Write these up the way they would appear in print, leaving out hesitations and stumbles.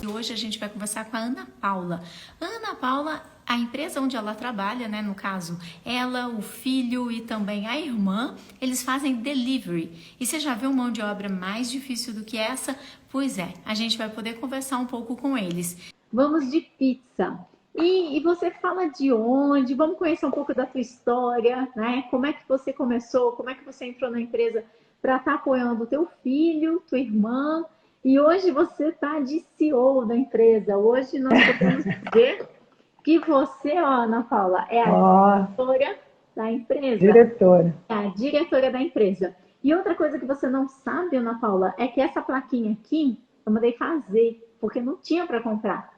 hoje a gente vai conversar com a Ana Paula. A Ana Paula, a empresa onde ela trabalha, né, no caso, ela, o filho e também a irmã, eles fazem delivery. E você já viu mão de obra mais difícil do que essa? Pois é, a gente vai poder conversar um pouco com eles. Vamos de pizza. E você fala de onde? Vamos conhecer um pouco da tua história, né? Como é que você começou? Como é que você entrou na empresa para estar apoiando o teu filho, tua irmã? E hoje você está de CEO da empresa. Hoje nós podemos dizer que você, ó, Ana Paula, é a diretora da empresa. Diretora. É a diretora da empresa. E outra coisa que você não sabe, Ana Paula, é que essa plaquinha aqui eu mandei fazer, porque não tinha para comprar.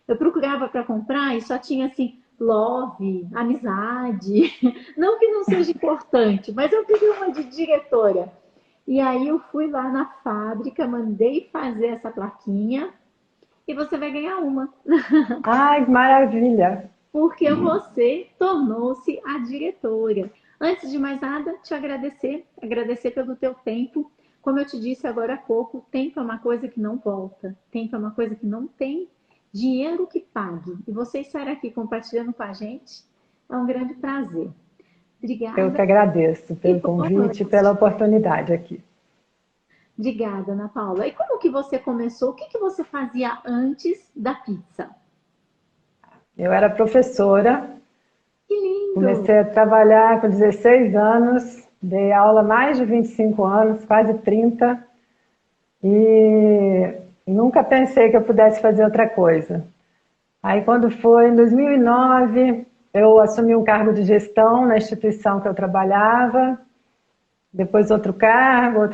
Eu procurava para comprar e só tinha assim, love, amizade. Não que não seja importante, mas eu queria uma de diretora. E aí eu fui lá na fábrica, mandei fazer essa plaquinha e você vai ganhar uma. Ai, que maravilha! Porque você tornou-se a diretora. Antes de mais nada, te agradecer pelo teu tempo. Como eu te disse agora há pouco, tempo é uma coisa que não volta. Tempo é uma coisa que não tem dinheiro que pague. E você estar aqui compartilhando com a gente é um grande prazer. Eu Obrigada que agradeço e pelo boa convite e pela noite. oportunidade aqui. Obrigada, Ana Paula. E como que você começou? O que que você fazia antes da pizza? Eu era professora, Que lindo! comecei a trabalhar com 16 anos, dei aula há mais de 25 anos, quase 30, e nunca pensei que eu pudesse fazer outra coisa. Aí, quando foi em 2009, eu assumi um cargo de gestão na instituição que eu trabalhava, depois outro cargo,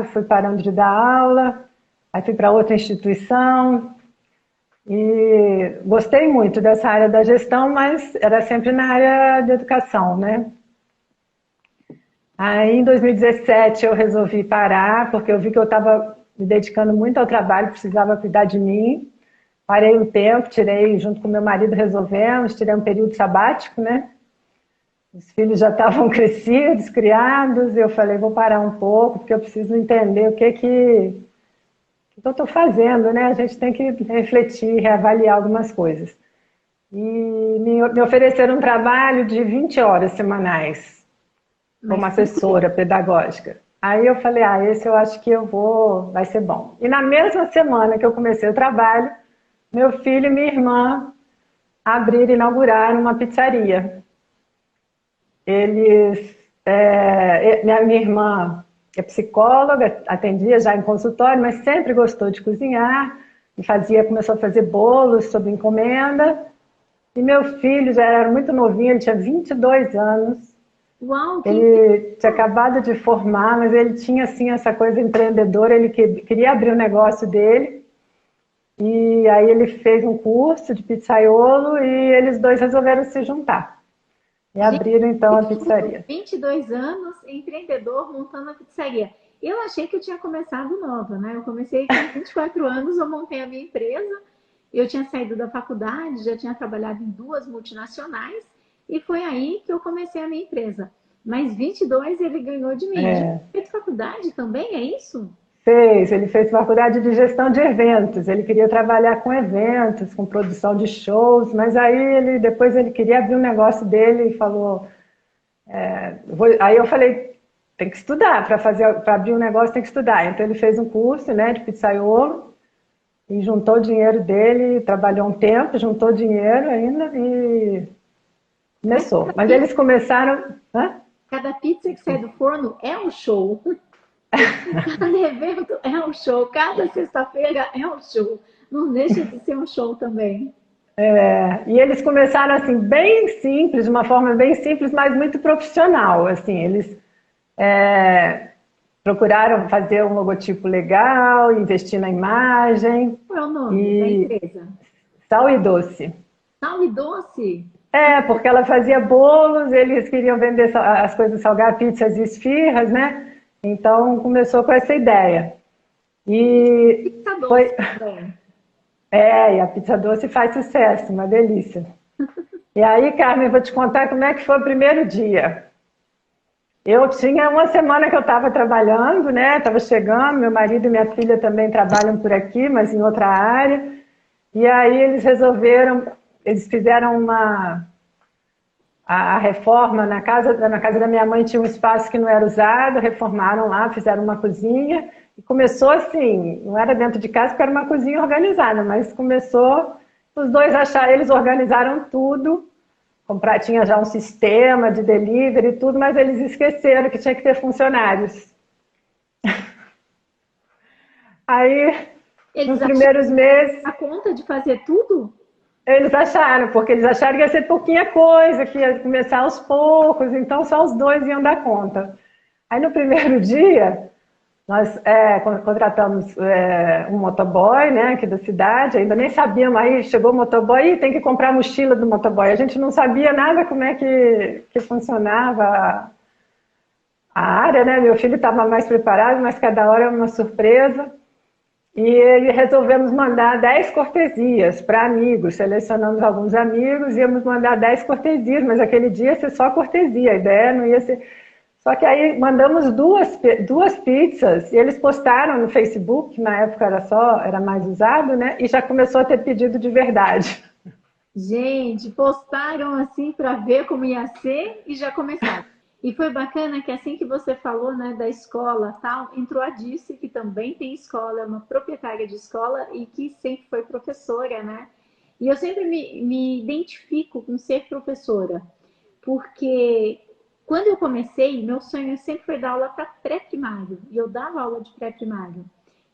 fui parando de dar aula, aí fui para outra instituição e gostei muito dessa área da gestão, mas era sempre na área de educação, né? Aí em 2017 eu resolvi parar, porque eu vi que eu estava me dedicando muito ao trabalho, precisava cuidar de mim. Parei um tempo, tirei, junto com meu marido resolvemos, tirei um período sabático, né? Os filhos já estavam crescidos, criados, e eu falei, vou parar um pouco, porque eu preciso entender o que eu estou fazendo, né? A gente tem que refletir, reavaliar algumas coisas. E me ofereceram um trabalho de 20 horas semanais, como Mas muito assessora bom. pedagógica. Aí eu falei, esse eu acho que eu vou, vai ser bom. E na mesma semana que eu comecei o trabalho, meu filho e minha irmã inauguraram uma pizzaria. Eles, minha irmã é psicóloga, atendia já em consultório, mas sempre gostou de cozinhar, e começou a fazer bolos sob encomenda. E meu filho já era muito novinho, ele tinha 22 anos, Uau, que ele tinha incrível! acabado de formar, mas ele tinha assim essa coisa empreendedora, ele queria abrir o negócio dele. E aí ele fez um curso de pizzaiolo e eles dois resolveram se juntar. E Gente, abriram então que a tudo! pizzaria. 22 anos, empreendedor, montando a pizzaria. Eu achei que eu tinha começado nova, né? Eu comecei com 24 anos, eu montei a minha empresa. Eu tinha saído da faculdade, já tinha trabalhado em duas multinacionais e foi aí que eu comecei a minha empresa. Mas 22 ele ganhou de mim. Já É, fez faculdade também, é isso? ele fez faculdade de gestão de eventos, ele queria trabalhar com eventos, com produção de shows, mas aí depois ele queria abrir um negócio dele e falou, aí eu falei, tem que estudar, para abrir um negócio tem que estudar. Então ele fez um curso, né, de pizzaiolo e juntou o dinheiro dele, trabalhou um tempo, juntou dinheiro ainda e Mas começou. Mas eles começaram, hã? cada pizza que sai do forno é um show. Cada evento é um show, cada sexta-feira é um show. Não deixa de ser um show também. E eles começaram assim bem simples, de uma forma bem simples, mas muito profissional. Assim, eles procuraram fazer um logotipo legal, investir na imagem Qual é o nome da e empresa? sal e doce. Sal e doce? Porque ela fazia bolos, eles queriam vender as coisas salgadas, pizzas e esfirras, né? Então começou com essa ideia. E Pizza doce foi, também. e a pizza doce faz sucesso, uma delícia. E aí, Carmen, eu vou te contar como é que foi o primeiro dia. Eu tinha uma semana que eu estava trabalhando, né? Estava chegando, meu marido e minha filha também trabalham por aqui, mas em outra área. E aí eles fizeram a reforma na casa da minha mãe tinha um espaço que não era usado, reformaram lá, fizeram uma cozinha. E começou assim, não era dentro de casa porque era uma cozinha organizada, mas começou, os dois acharam, eles organizaram tudo. Tinha já um sistema de delivery e tudo, mas eles esqueceram que tinha que ter funcionários. Aí, nos Eles primeiros meses, a conta de fazer tudo? eles acharam, porque eles acharam que ia ser pouquinha coisa, que ia começar aos poucos, então só os dois iam dar conta. Aí, no primeiro dia, nós contratamos um motoboy, né, aqui da cidade, ainda nem sabíamos, aí chegou o motoboy e tem que comprar a mochila do motoboy. A gente não sabia nada como é que funcionava a área, né? Meu filho estava mais preparado, mas cada hora é uma surpresa. E resolvemos mandar 10 cortesias para amigos, selecionamos alguns amigos, íamos mandar 10 cortesias, mas aquele dia ia ser só cortesia, a ideia não ia ser... Só que aí mandamos duas pizzas e eles postaram no Facebook, que na época era mais usado, né? E já começou a ter pedido de verdade. Gente, postaram assim para ver como ia ser e já começaram. E foi bacana que assim que você falou, né, da escola tal, entrou a Dirce, que também tem escola, é uma proprietária de escola e que sempre foi professora, né? E eu sempre me identifico com ser professora, porque quando eu comecei, meu sonho sempre foi dar aula para pré-primário, e eu dava aula de pré-primário.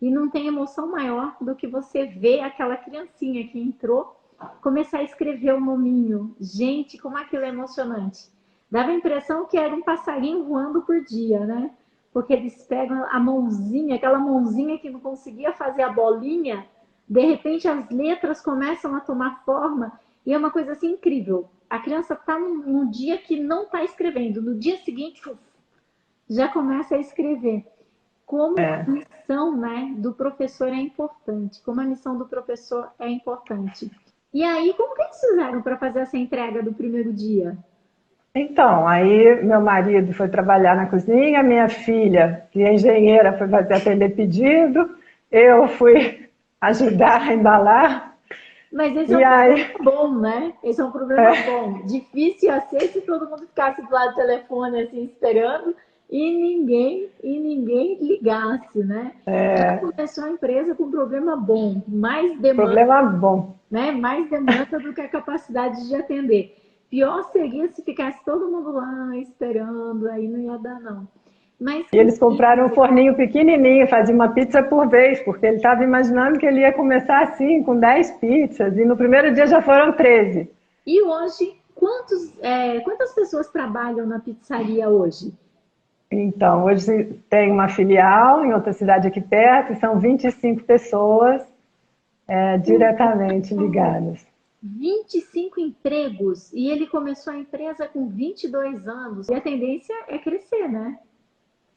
E não tem emoção maior do que você ver aquela criancinha que entrou começar a escrever o nominho. Gente, como aquilo é emocionante. Dava a impressão que era um passarinho voando por dia, né? Porque eles pegam a mãozinha, aquela mãozinha que não conseguia fazer a bolinha, de repente as letras começam a tomar forma e é uma coisa assim incrível. A criança está num dia que não está escrevendo, no dia seguinte já começa a escrever. Como a missão, né, do professor é importante, como a missão do professor é importante. E aí, como que eles fizeram para fazer essa entrega do primeiro dia? Então, aí meu marido foi trabalhar na cozinha, minha filha, que é engenheira, foi atender pedido, eu fui ajudar a embalar. Mas esse é um problema bom, né? Esse é um problema bom. Difícil ia ser se todo mundo ficasse do lado do telefone assim esperando e ninguém ligasse, né? Já começou a empresa com um problema bom, mais demanda, problema bom, né? Mais demanda do que a capacidade de atender. Pior seria se ficasse todo mundo lá esperando, aí não ia dar não. Mas e eles compraram um forninho pequenininho, fazia uma pizza por vez, porque ele estava imaginando que ele ia começar assim, com 10 pizzas, e no primeiro dia já foram 13. E hoje, quantas pessoas trabalham na pizzaria hoje? Então, hoje tem uma filial em outra cidade aqui perto, e são 25 pessoas diretamente ligadas. 25 empregos, e ele começou a empresa com 22 anos, e a tendência é crescer, né?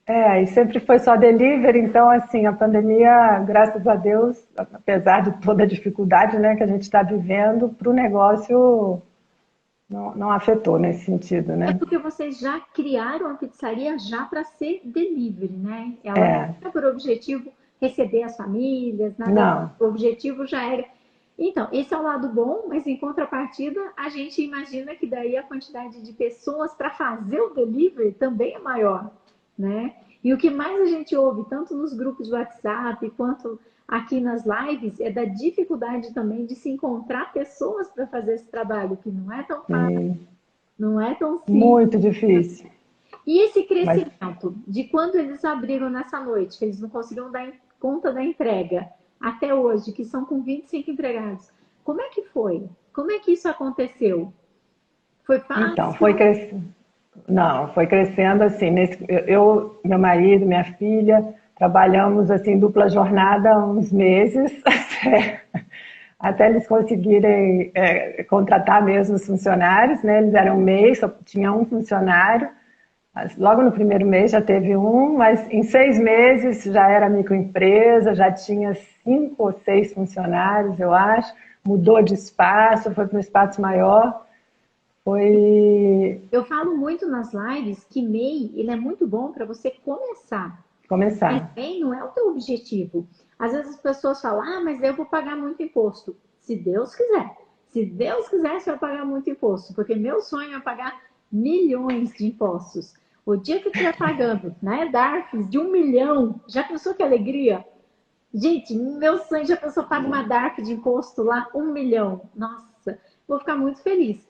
E sempre foi só delivery, então, assim, a pandemia, graças a Deus, apesar de toda a dificuldade, né, que a gente está vivendo, para o negócio não afetou nesse sentido, né? É porque vocês já criaram a pizzaria já para ser delivery, né? Ela não tinha por objetivo receber as famílias, nada. Não. O objetivo já era... Então, esse é o lado bom, mas em contrapartida, a gente imagina que daí a quantidade de pessoas para fazer o delivery também é maior, né? E o que mais a gente ouve, tanto nos grupos de WhatsApp quanto aqui nas lives, é da dificuldade também de se encontrar pessoas para fazer esse trabalho, que não é tão fácil, não é tão simples. Muito difícil. E esse crescimento de quando eles abriram nessa noite, que eles não conseguiam dar conta da entrega, até hoje, que são com 25 empregados, como é que foi? Como é que isso aconteceu? Foi fácil? Então, foi crescendo. Não, foi crescendo assim. Eu, meu marido, minha filha, trabalhamos assim dupla jornada há uns meses, até eles conseguirem contratar mesmo os funcionários, né? Eles eram um mês, só tinha um funcionário. Logo no primeiro mês já teve um, mas em 6 meses já era microempresa, já tinha 5 ou 6 funcionários, eu acho. Mudou de espaço, foi para um espaço maior. Foi Eu falo muito nas lives que MEI, ele é muito bom para você começar. Mas começar. MEI não é o teu objetivo. Às vezes as pessoas falam, ah, mas eu vou pagar muito imposto. Se Deus quiser. Se Deus quiser, você vai pagar muito imposto. Porque meu sonho é pagar milhões de impostos. O dia que eu estiver pagando, né, DARFs de 1 milhão, já pensou que alegria? Gente, meu sonho, já pensou, paga uma DARF de imposto lá, 1 milhão. Nossa, vou ficar muito feliz.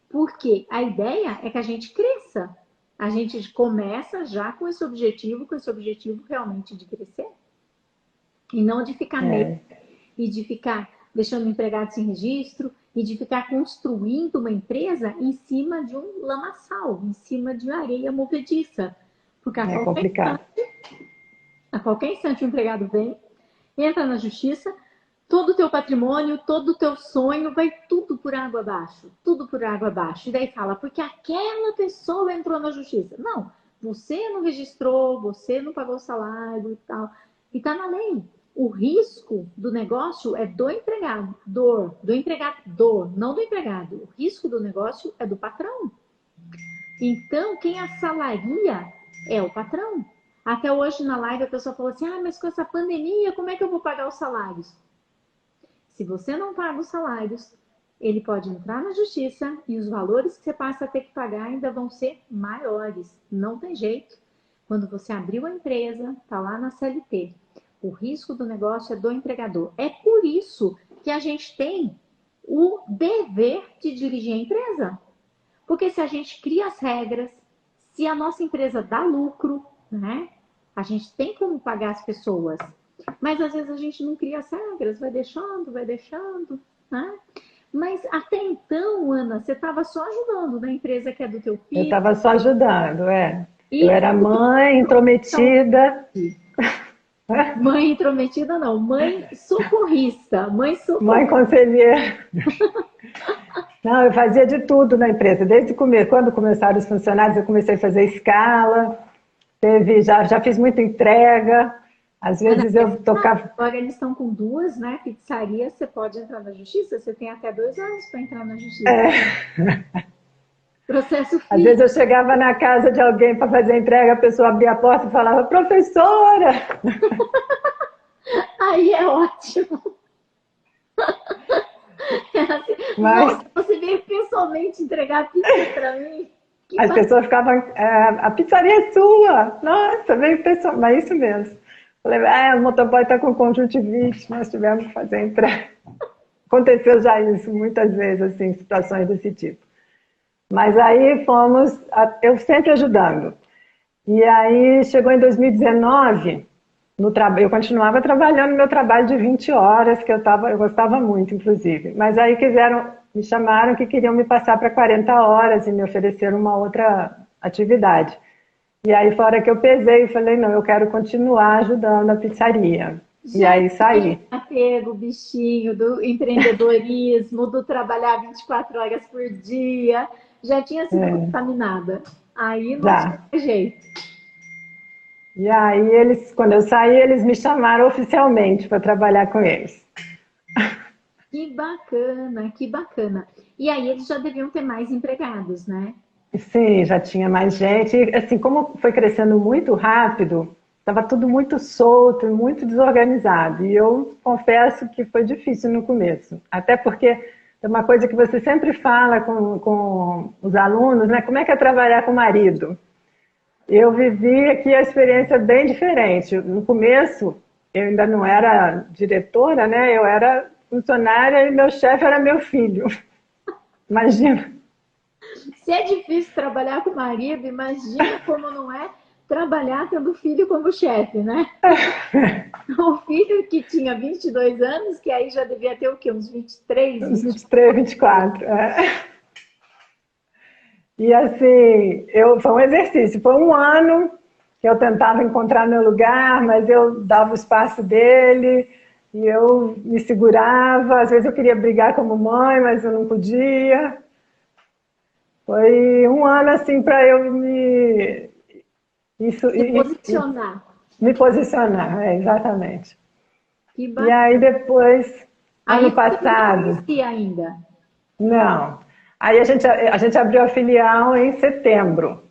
Porque a ideia é que a gente cresça. A gente começa já com esse objetivo realmente de crescer. E não de ficar meio É, e de ficar deixando o empregado sem registro e de ficar construindo uma empresa em cima de um lamaçal, em cima de areia movediça. Porque é complicado. a qualquer instante o empregado vem, entra na justiça, todo o teu patrimônio, todo o teu sonho, vai tudo por água abaixo. Tudo por água abaixo. E daí fala, porque aquela pessoa entrou na justiça. Não, você não registrou, você não pagou o salário e tal. E tá na lei. O risco do negócio é do empregador, não do empregado. O risco do negócio é do patrão. Então, quem assalaria é o patrão. Até hoje na live a pessoa falou assim, ah, mas com essa pandemia, como é que eu vou pagar os salários? Se você não paga os salários, ele pode entrar na justiça e os valores que você passa a ter que pagar ainda vão ser maiores. Não tem jeito. Quando você abriu a empresa, está lá na CLT. O risco do negócio é do empregador. É por isso que a gente tem o dever de dirigir a empresa. Porque se a gente cria as regras, se a nossa empresa dá lucro, né? A gente tem como pagar as pessoas. Mas às vezes a gente não cria as regras, vai deixando, né? Mas até então, Ana, você estava só ajudando na empresa que é do teu Eu filho. estava só ajudando, é. Eu E era mãe intrometida. mãe intrometida não, mãe socorrista, mãe Mãe socorrista. conselheira. Não, eu fazia de tudo na empresa, desde o começo. Quando começaram os funcionários, eu comecei a fazer escala, já fiz muita entrega, às Ana, vezes eu tocava. agora eles estão com duas, né? Pizzarias, você pode entrar na justiça, você tem até 2 anos para entrar na justiça. Processo Às vezes físico. eu chegava na casa de alguém para fazer a entrega, a pessoa abria a porta e falava, professora! Aí é ótimo. É assim, Mas nossa, você veio pessoalmente entregar a pizza para mim? Que as pessoas ficavam, a pizzaria é sua! Nossa, veio pessoal, mas isso mesmo. Falei, o motoboy está com conjuntivite, nós tivemos que fazer a entrega. Aconteceu já isso muitas vezes, assim, situações desse tipo. Mas aí fomos, eu sempre ajudando. E aí chegou em 2019, eu continuava trabalhando no meu trabalho de 20 horas, que eu gostava muito, inclusive. Mas aí me chamaram que queriam me passar para 40 horas e me ofereceram uma outra atividade. E aí, fora que eu pesei, eu falei, não, eu quero continuar ajudando a pizzaria. E já aí saí. pego o bichinho do empreendedorismo, do trabalhar 24 horas por dia, já tinha sido contaminada. Aí não tinha Já. jeito. E aí, quando eu saí, eles me chamaram oficialmente para trabalhar com eles. Que bacana, que bacana. E aí eles já deviam ter mais empregados, né? Sim, já tinha mais gente. E, assim, como foi crescendo muito rápido, estava tudo muito solto, muito desorganizado. E eu confesso que foi difícil no começo. Até porque é uma coisa que você sempre fala com os alunos, né? Como é que é trabalhar com o marido? Eu vivi aqui a experiência bem diferente. No começo, eu ainda não era diretora, né? Eu era funcionária e meu chefe era meu filho. Imagina. Se é difícil trabalhar com o marido, imagina como não é trabalhar tendo filho como chefe, né? O filho que tinha 22 anos, que aí já devia ter o quê? Uns 23, Uns 20. 23, 24. E assim, foi um exercício. Foi um ano que eu tentava encontrar meu lugar, mas eu dava o espaço dele e eu me segurava. Às vezes eu queria brigar como mãe, mas eu não podia. Foi um ano assim para eu Se posicionar. me posicionar, exatamente. Que E aí bacana. depois, Aí ano você não passado, conhecia ainda. não. Aí a gente abriu a filial em setembro.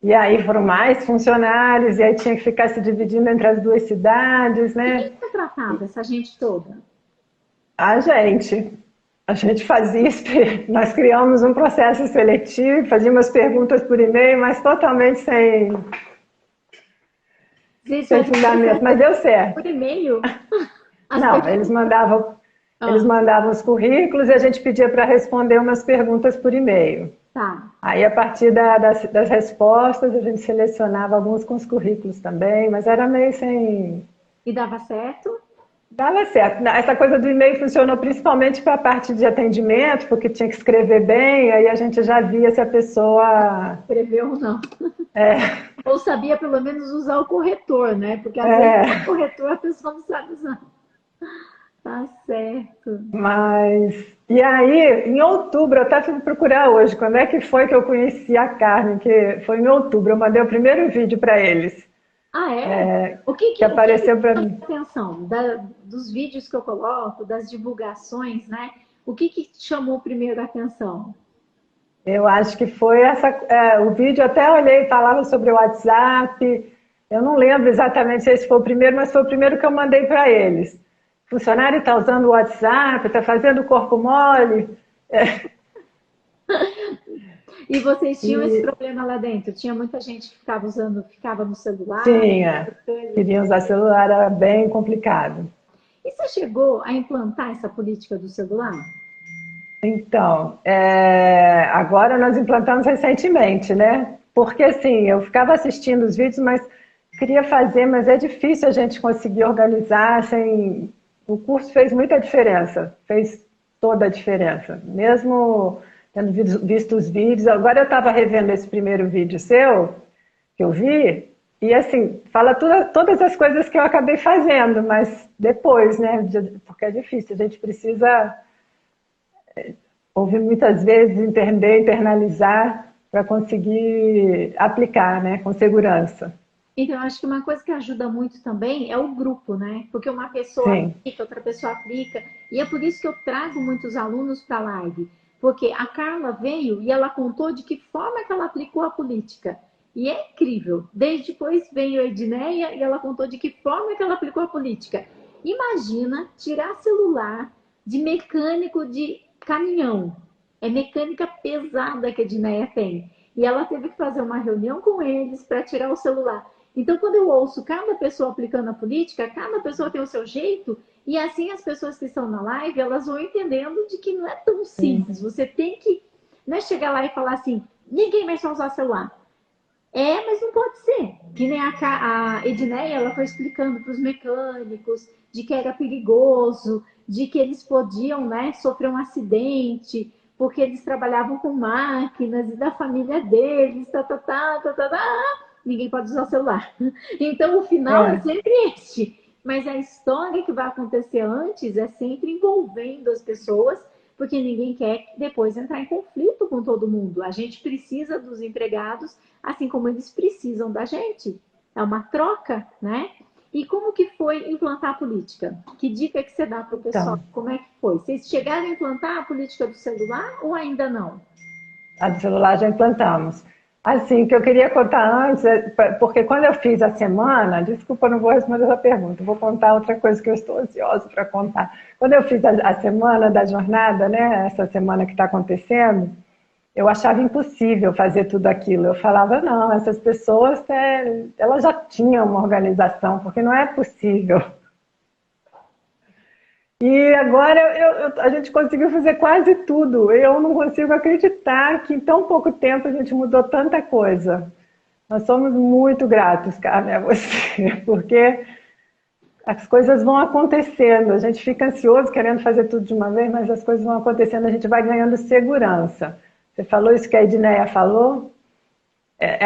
E aí foram mais funcionários, e aí tinha que ficar se dividindo entre as duas cidades, E né? quem contratava essa gente toda? A gente fazia, nós criamos um processo seletivo, fazíamos perguntas por e-mail, mas totalmente Vocês sem faziam fundamento, mas deu por certo. e-mail? As Não, perguntas. eles Ah, mandavam os currículos e a gente pedia para responder umas perguntas por e-mail. tá. Aí, a partir das respostas, a gente selecionava alguns com os currículos também, mas era meio sem. E dava certo? Dava certo. Essa coisa do e-mail funcionou principalmente para a parte de atendimento, porque tinha que escrever bem, aí a gente já via se a pessoa. Escreveu ou não? É, Ou sabia pelo menos usar o corretor, né? Porque às vezes o é, corretor a pessoa não sabe usar. Tá certo. mas. E aí, em outubro, eu até fui procurar hoje, quando é que foi que eu conheci a Carmen, que foi em outubro, eu mandei o primeiro vídeo para eles, Ah, é? que O que apareceu para chama mim. a atenção dos vídeos que eu coloco, das divulgações, né? O que chamou primeiro a atenção? Eu acho que foi o vídeo, até olhei, falava sobre o WhatsApp. Eu não lembro exatamente se esse foi o primeiro, mas foi o primeiro que eu mandei para eles. O funcionário está usando o WhatsApp, está fazendo o corpo mole. E vocês tinham esse E problema lá dentro? Tinha muita gente que ficava usando, ficava no celular, tinha, queriam usar celular, era bem complicado. e você chegou a implantar essa política do celular? Então, agora nós implantamos recentemente, né? Porque assim, eu ficava assistindo os vídeos, mas queria fazer, mas é difícil a gente conseguir organizar sem. O curso fez muita diferença, fez toda a diferença. Mesmo tendo visto os vídeos, agora eu estava revendo esse primeiro vídeo seu, que eu vi, e assim, fala todas as coisas que eu acabei fazendo, mas depois, né? Porque é difícil, a gente precisa ouvir muitas vezes, entender, internalizar para conseguir aplicar, né, com segurança. Então, eu acho que uma coisa que ajuda muito também é o grupo, né? Porque uma pessoa Sim, aplica, outra pessoa aplica. E é por isso que eu trago muitos alunos para a live. Porque a Carla veio e ela contou de que forma que ela aplicou a política. E é incrível. Desde depois veio a Edneia e ela contou de que forma que ela aplicou a política. Imagina tirar celular de mecânico de caminhão. É mecânica pesada que a Edneia tem. E ela teve que fazer uma reunião com eles para tirar o celular. Então, quando eu ouço cada pessoa aplicando a política, cada pessoa tem o seu jeito, e assim as pessoas que estão na live, elas vão entendendo de que não é tão sim, simples. Você tem que, não é chegar lá e falar assim, ninguém mais vai usar celular. É, mas não pode ser. Que nem a Edneia, ela foi explicando para os mecânicos de que era perigoso, de que eles podiam, né, sofrer um acidente, porque eles trabalhavam com máquinas e da família deles, ninguém pode usar o celular. Então, o final é é, sempre este. Mas a história que vai acontecer antes é sempre envolvendo as pessoas, porque ninguém quer depois entrar em conflito com todo mundo. A gente precisa dos empregados, assim como eles precisam da gente. É uma troca, né? E como que foi implantar a política? Que dica que você dá para o pessoal? então, Como é que foi? Vocês chegaram a implantar a política do celular ou ainda não? a do celular já implantamos. Assim, o que eu queria contar antes, porque quando eu fiz a semana, desculpa, eu não vou responder essa pergunta, vou contar outra coisa que eu estou ansiosa para contar. Quando eu fiz a semana da jornada, né, essa semana que está acontecendo, eu achava impossível fazer tudo aquilo. Eu falava, não, essas pessoas, elas já tinham uma organização, porque não é possível. E agora a gente conseguiu fazer quase tudo. Eu não consigo acreditar que em tão pouco tempo a gente mudou tanta coisa. Nós somos muito gratos, Carmen, a você, porque as coisas vão acontecendo. A gente fica ansioso querendo fazer tudo de uma vez, mas as coisas vão acontecendo, a gente vai ganhando segurança. Você falou isso que a Edneia falou?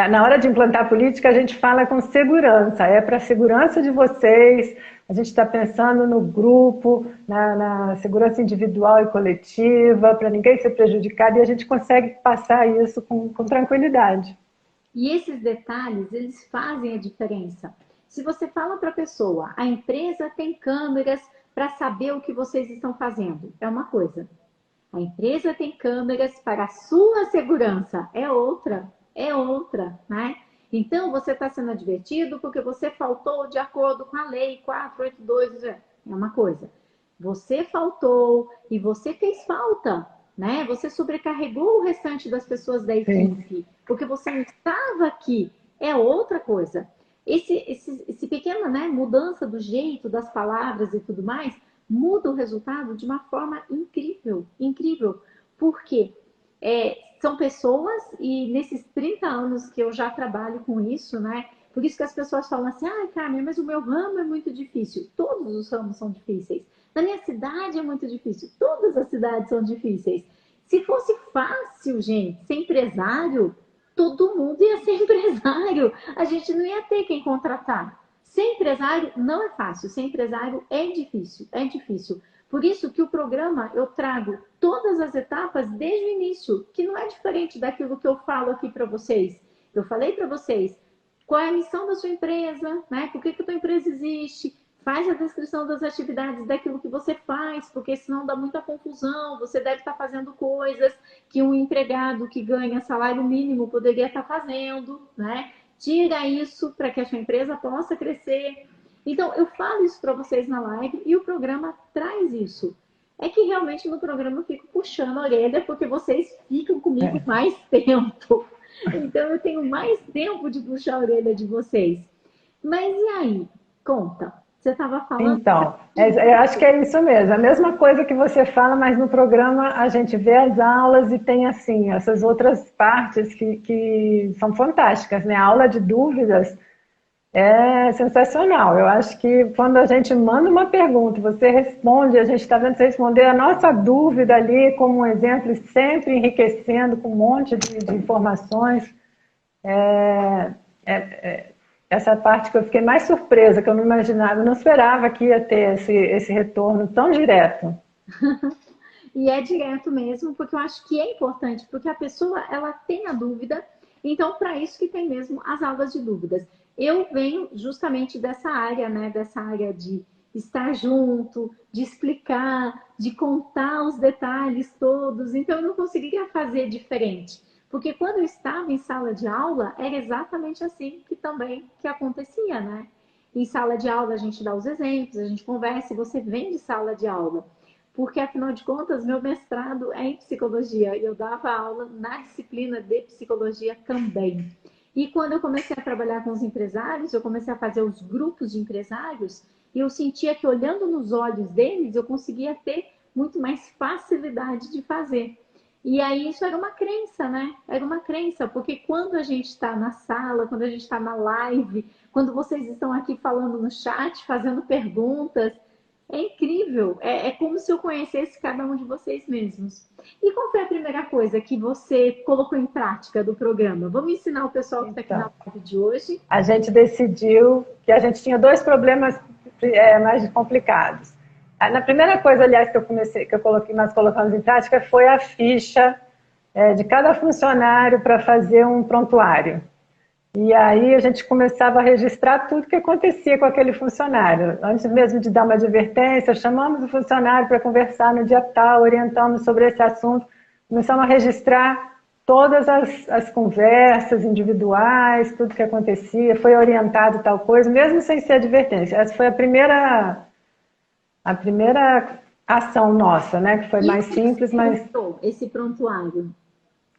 Na hora de implantar a política, a gente fala com segurança, é para a segurança de vocês, a gente está pensando no grupo, na segurança individual e coletiva, para ninguém ser prejudicado, e a gente consegue passar isso com tranquilidade. E esses detalhes, eles fazem a diferença. Se você fala para a pessoa, a empresa tem câmeras para saber o que vocês estão fazendo, é uma coisa. A empresa tem câmeras para a sua segurança. É outra, né? Então, você está sendo advertido porque você faltou de acordo com a lei 482, é uma coisa. Você faltou e você fez falta, né? Você sobrecarregou o restante das pessoas da equipe, porque você não estava aqui. É outra coisa. Esse pequena, né, mudança do jeito, das palavras e tudo mais, muda o resultado de uma forma incrível, incrível. Por quê? São pessoas, e nesses 30 anos que eu já trabalho com isso, né? Por isso que as pessoas falam assim, Carmen, mas o meu ramo é muito difícil. Todos os ramos são difíceis. Na minha cidade é muito difícil. Todas as cidades são difíceis. Se fosse fácil, gente, ser empresário, todo mundo ia ser empresário. A gente não ia ter quem contratar. Ser empresário não é fácil. Ser empresário é difícil. É difícil. Por isso que o programa, eu trago todas as etapas desde o início, que não é diferente daquilo que eu falo aqui para vocês. Eu falei para vocês qual é a missão da sua empresa, né? Por que a tua empresa existe? Faz a descrição das atividades daquilo que você faz, porque senão dá muita confusão. Você deve estar fazendo coisas que um empregado que ganha salário mínimo poderia estar fazendo, né? Tira isso para que a sua empresa possa crescer. Então, eu falo isso para vocês na live e o programa traz isso. É que realmente no programa eu fico puxando a orelha porque vocês ficam comigo mais tempo. Então, eu tenho mais tempo de puxar a orelha de vocês. Mas e aí? Conta. Você estava falando... Então, eu acho que é isso mesmo. A mesma coisa que você fala, mas no programa a gente vê as aulas e tem, assim, essas outras partes que são fantásticas, né? A aula de dúvidas é sensacional. Eu acho que quando a gente manda uma pergunta, você responde, a gente está vendo você responder a nossa dúvida ali como um exemplo, sempre enriquecendo com um monte de informações. Essa parte que eu fiquei mais surpresa, que eu não imaginava, eu não esperava que ia ter esse retorno tão direto. E é direto mesmo, porque eu acho que é importante, porque a pessoa, ela tem a dúvida, então para isso que tem mesmo as aulas de dúvidas. Eu venho justamente dessa área, né, dessa área de estar junto, de explicar, de contar os detalhes todos, então eu não conseguiria fazer diferente. Porque quando eu estava em sala de aula, era exatamente assim que acontecia, né? Em sala de aula a gente dá os exemplos, a gente conversa e você vem de sala de aula. Porque, afinal de contas, meu mestrado é em psicologia e eu dava aula na disciplina de psicologia também. E quando eu comecei a trabalhar com os empresários, eu comecei a fazer os grupos de empresários e eu sentia que olhando nos olhos deles, eu conseguia ter muito mais facilidade de fazer. E aí isso era uma crença, né? Era uma crença, porque quando a gente está na sala, quando a gente está na live, quando vocês estão aqui falando no chat, fazendo perguntas, é incrível. É como se eu conhecesse cada um de vocês mesmos. E qual foi a primeira coisa que você colocou em prática do programa? Vamos ensinar o pessoal que está aqui na live de hoje. A gente decidiu que a gente tinha 2 problemas mais complicados. Na primeira coisa, aliás, nós colocamos em prática foi a ficha de cada funcionário para fazer um prontuário. E aí a gente começava a registrar tudo que acontecia com aquele funcionário. Antes mesmo de dar uma advertência, chamamos o funcionário para conversar no dia tal, orientamos sobre esse assunto. Começamos a registrar todas as conversas individuais, tudo que acontecia, foi orientado tal coisa, mesmo sem ser advertência. Essa foi a primeira ação nossa, né? Que foi mais simples, mas... Esse prontuário?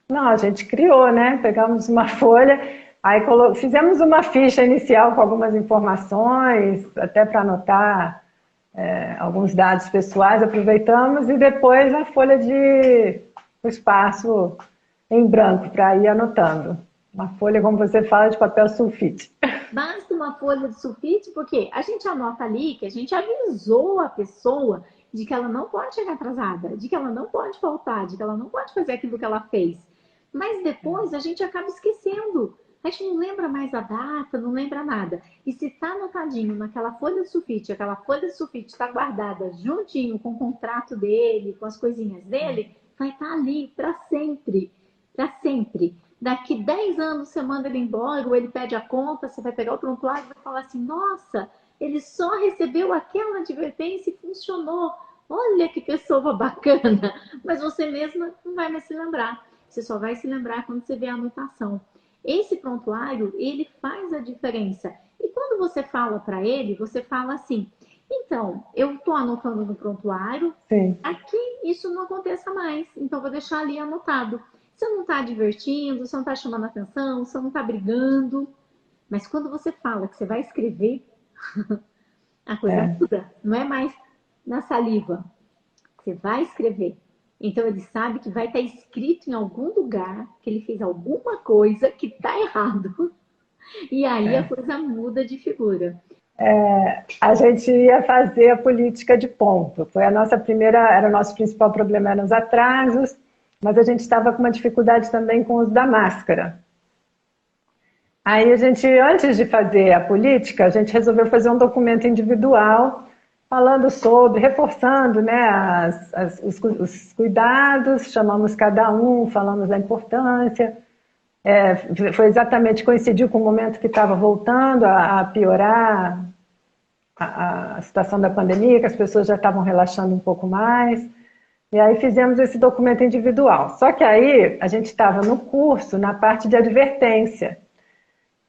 Não, a gente criou, né? Pegamos uma folha, aí fizemos uma ficha inicial com algumas informações, até para anotar alguns dados pessoais, aproveitamos, e depois a folha o espaço em branco para ir anotando. Uma folha, como você fala, de papel sulfite. Basta uma folha de sulfite, porque a gente anota ali que a gente avisou a pessoa de que ela não pode chegar atrasada, de que ela não pode faltar, de que ela não pode fazer aquilo que ela fez. Mas depois a gente acaba esquecendo. A gente não lembra mais a data, não lembra nada. E se está anotadinho naquela folha de sulfite, aquela folha de sulfite está guardada juntinho com o contrato dele, com as coisinhas dele, vai estar ali para sempre. Para sempre. Daqui 10 anos você manda ele embora, ou ele pede a conta, você vai pegar o prontuário e vai falar assim, nossa, ele só recebeu aquela advertência e funcionou. olha que pessoa bacana, mas você mesma não vai mais se lembrar. Você só vai se lembrar quando você vê a anotação. Esse prontuário, ele faz a diferença. E quando você fala para ele, você fala assim, então, eu estou anotando no prontuário, Sim. aqui isso não aconteça mais, então vou deixar ali anotado. Você não está divertindo, você não está chamando atenção, você não está brigando. Mas quando você fala que você vai escrever, a coisa É. muda. Não é mais na saliva. Você vai escrever. Então ele sabe que vai estar escrito em algum lugar que ele fez alguma coisa que está errado. E aí a É. coisa muda de figura. A gente ia fazer a política de ponto. Foi a nossa primeira, era o nosso principal problema, eram os atrasos, mas a gente estava com uma dificuldade também com o uso da máscara. Aí a gente, antes de fazer a política, a gente resolveu fazer um documento individual falando sobre, reforçando, né, os cuidados, chamamos cada um, falamos da importância. Foi exatamente, coincidiu com o momento que estava voltando a piorar a situação da pandemia, que as pessoas já estavam relaxando um pouco mais. E aí fizemos esse documento individual. Só que aí a gente estava no curso, na parte de advertência.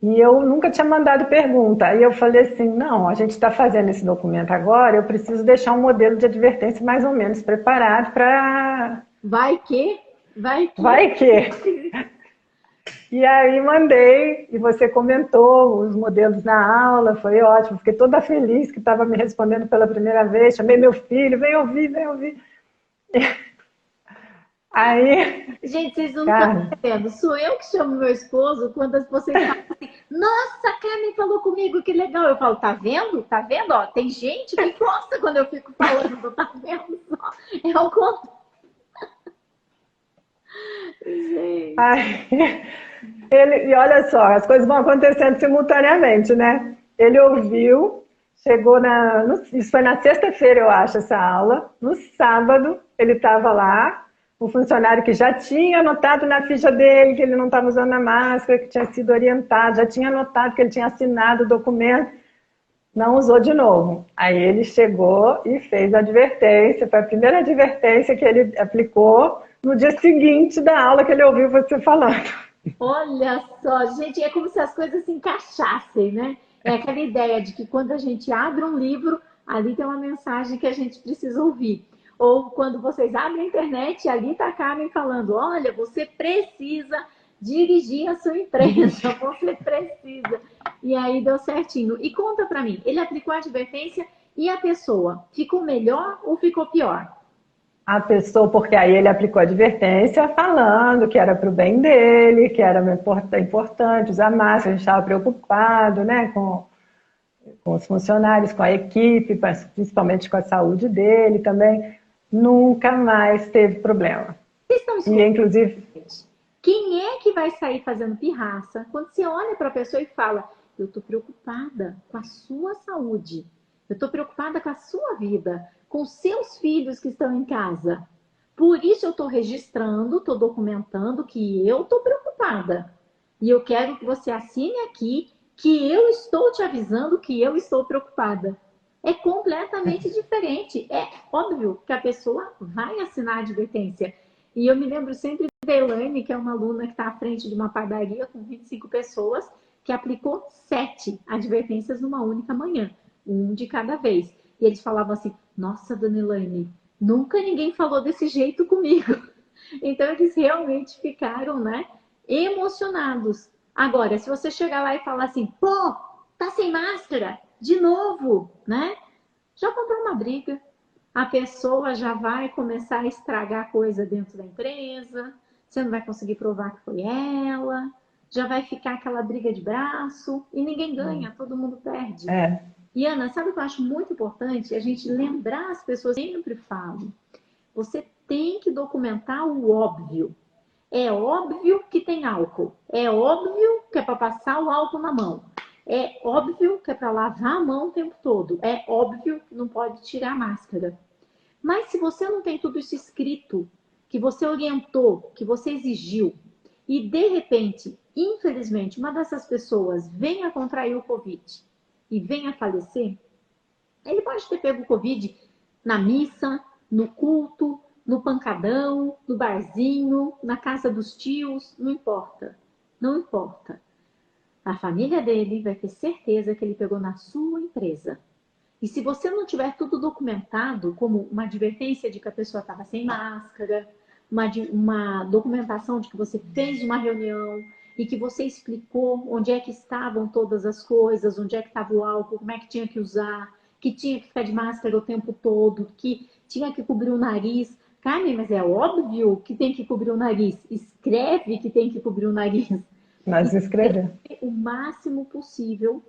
E eu nunca tinha mandado pergunta. Aí eu falei assim, não, a gente está fazendo esse documento agora, eu preciso deixar um modelo de advertência mais ou menos preparado para... Vai que, vai que. Vai que... E aí mandei, e você comentou os modelos na aula, foi ótimo. Fiquei toda feliz que estava me respondendo pela primeira vez. Chamei meu filho, vem ouvir, vem ouvir. Aí, Gente, vocês não estão cara, entendendo. Sou eu que chamo meu esposo quando vocês falam assim, nossa, a Carmen falou comigo, que legal. Eu falo, tá vendo? Tá vendo? Ó, tem gente que gosta quando eu fico falando, tá vendo só? É o contrário. Gente. aí e olha só, as coisas vão acontecendo simultaneamente, né? Ele ouviu, chegou isso foi na sexta-feira, eu acho, essa aula. No sábado, ele estava lá, o funcionário que já tinha anotado na ficha dele que ele não estava usando a máscara, que tinha sido orientado, já tinha anotado que ele tinha assinado o documento, não usou de novo. Aí ele chegou e fez a advertência, foi a primeira advertência que ele aplicou no dia seguinte da aula que ele ouviu você falando. Olha só, gente, é como se as coisas se encaixassem, né? É aquela ideia de que quando a gente abre um livro, ali tem uma mensagem que a gente precisa ouvir. Ou quando vocês abrem a internet, ali está a Carmen falando, olha, você precisa dirigir a sua empresa, você precisa. E aí deu certinho. E conta para mim, ele aplicou a advertência e a pessoa ficou melhor ou ficou pior? A pessoa, porque aí ele aplicou a advertência falando que era para o bem dele, que era importante usar máscara, a gente estava preocupado, né, com os funcionários, com a equipe, principalmente com a saúde dele também. Nunca mais teve problema. Vocês estão E, escutando? inclusive, Quem é que vai sair fazendo pirraça quando você olha para a pessoa e fala, eu estou preocupada com a sua saúde, eu estou preocupada com a sua vida, com os seus filhos que estão em casa. Por isso eu estou registrando, estou documentando que eu estou preocupada. E eu quero que você assine aqui que eu estou te avisando que eu estou preocupada. É completamente diferente. É óbvio que a pessoa vai assinar a advertência. E eu me lembro sempre da Elaine, que é uma aluna que está à frente de uma padaria com 25 pessoas, que aplicou 7 advertências numa única manhã, um de cada vez. E eles falavam assim, nossa, dona Elaine, nunca ninguém falou desse jeito comigo. Então eles realmente ficaram, né, emocionados. Agora, se você chegar lá e falar assim, pô, tá sem máscara, de novo, né? Já comprou uma briga. A pessoa já vai começar a estragar coisa dentro da empresa, você não vai conseguir provar que foi ela, já vai ficar aquela briga de braço e ninguém ganha, todo mundo perde. é, E Ana, sabe o que eu acho muito importante? A gente lembrar as pessoas, sempre falo, você tem que documentar o óbvio. É óbvio que tem álcool, é óbvio que é para passar o álcool na mão, é óbvio que é para lavar a mão o tempo todo, é óbvio que não pode tirar a máscara. Mas se você não tem tudo isso escrito, que você orientou, que você exigiu, e de repente, infelizmente, uma dessas pessoas venha contrair o Covid e venha falecer, ele pode ter pego o Covid na missa, no culto, no pancadão, no barzinho, na casa dos tios, não importa. Não importa. A família dele vai ter certeza que ele pegou na sua empresa. E se você não tiver tudo documentado, como uma advertência de que a pessoa estava sem máscara, uma documentação de que você fez uma reunião e que você explicou onde é que estavam todas as coisas, onde é que estava o álcool, como é que tinha que usar, que tinha que ficar de máscara o tempo todo, que tinha que cobrir o nariz. Carmen, mas é óbvio que tem que cobrir o nariz. Escreve que tem que cobrir o nariz. Mas escrever. O máximo possível.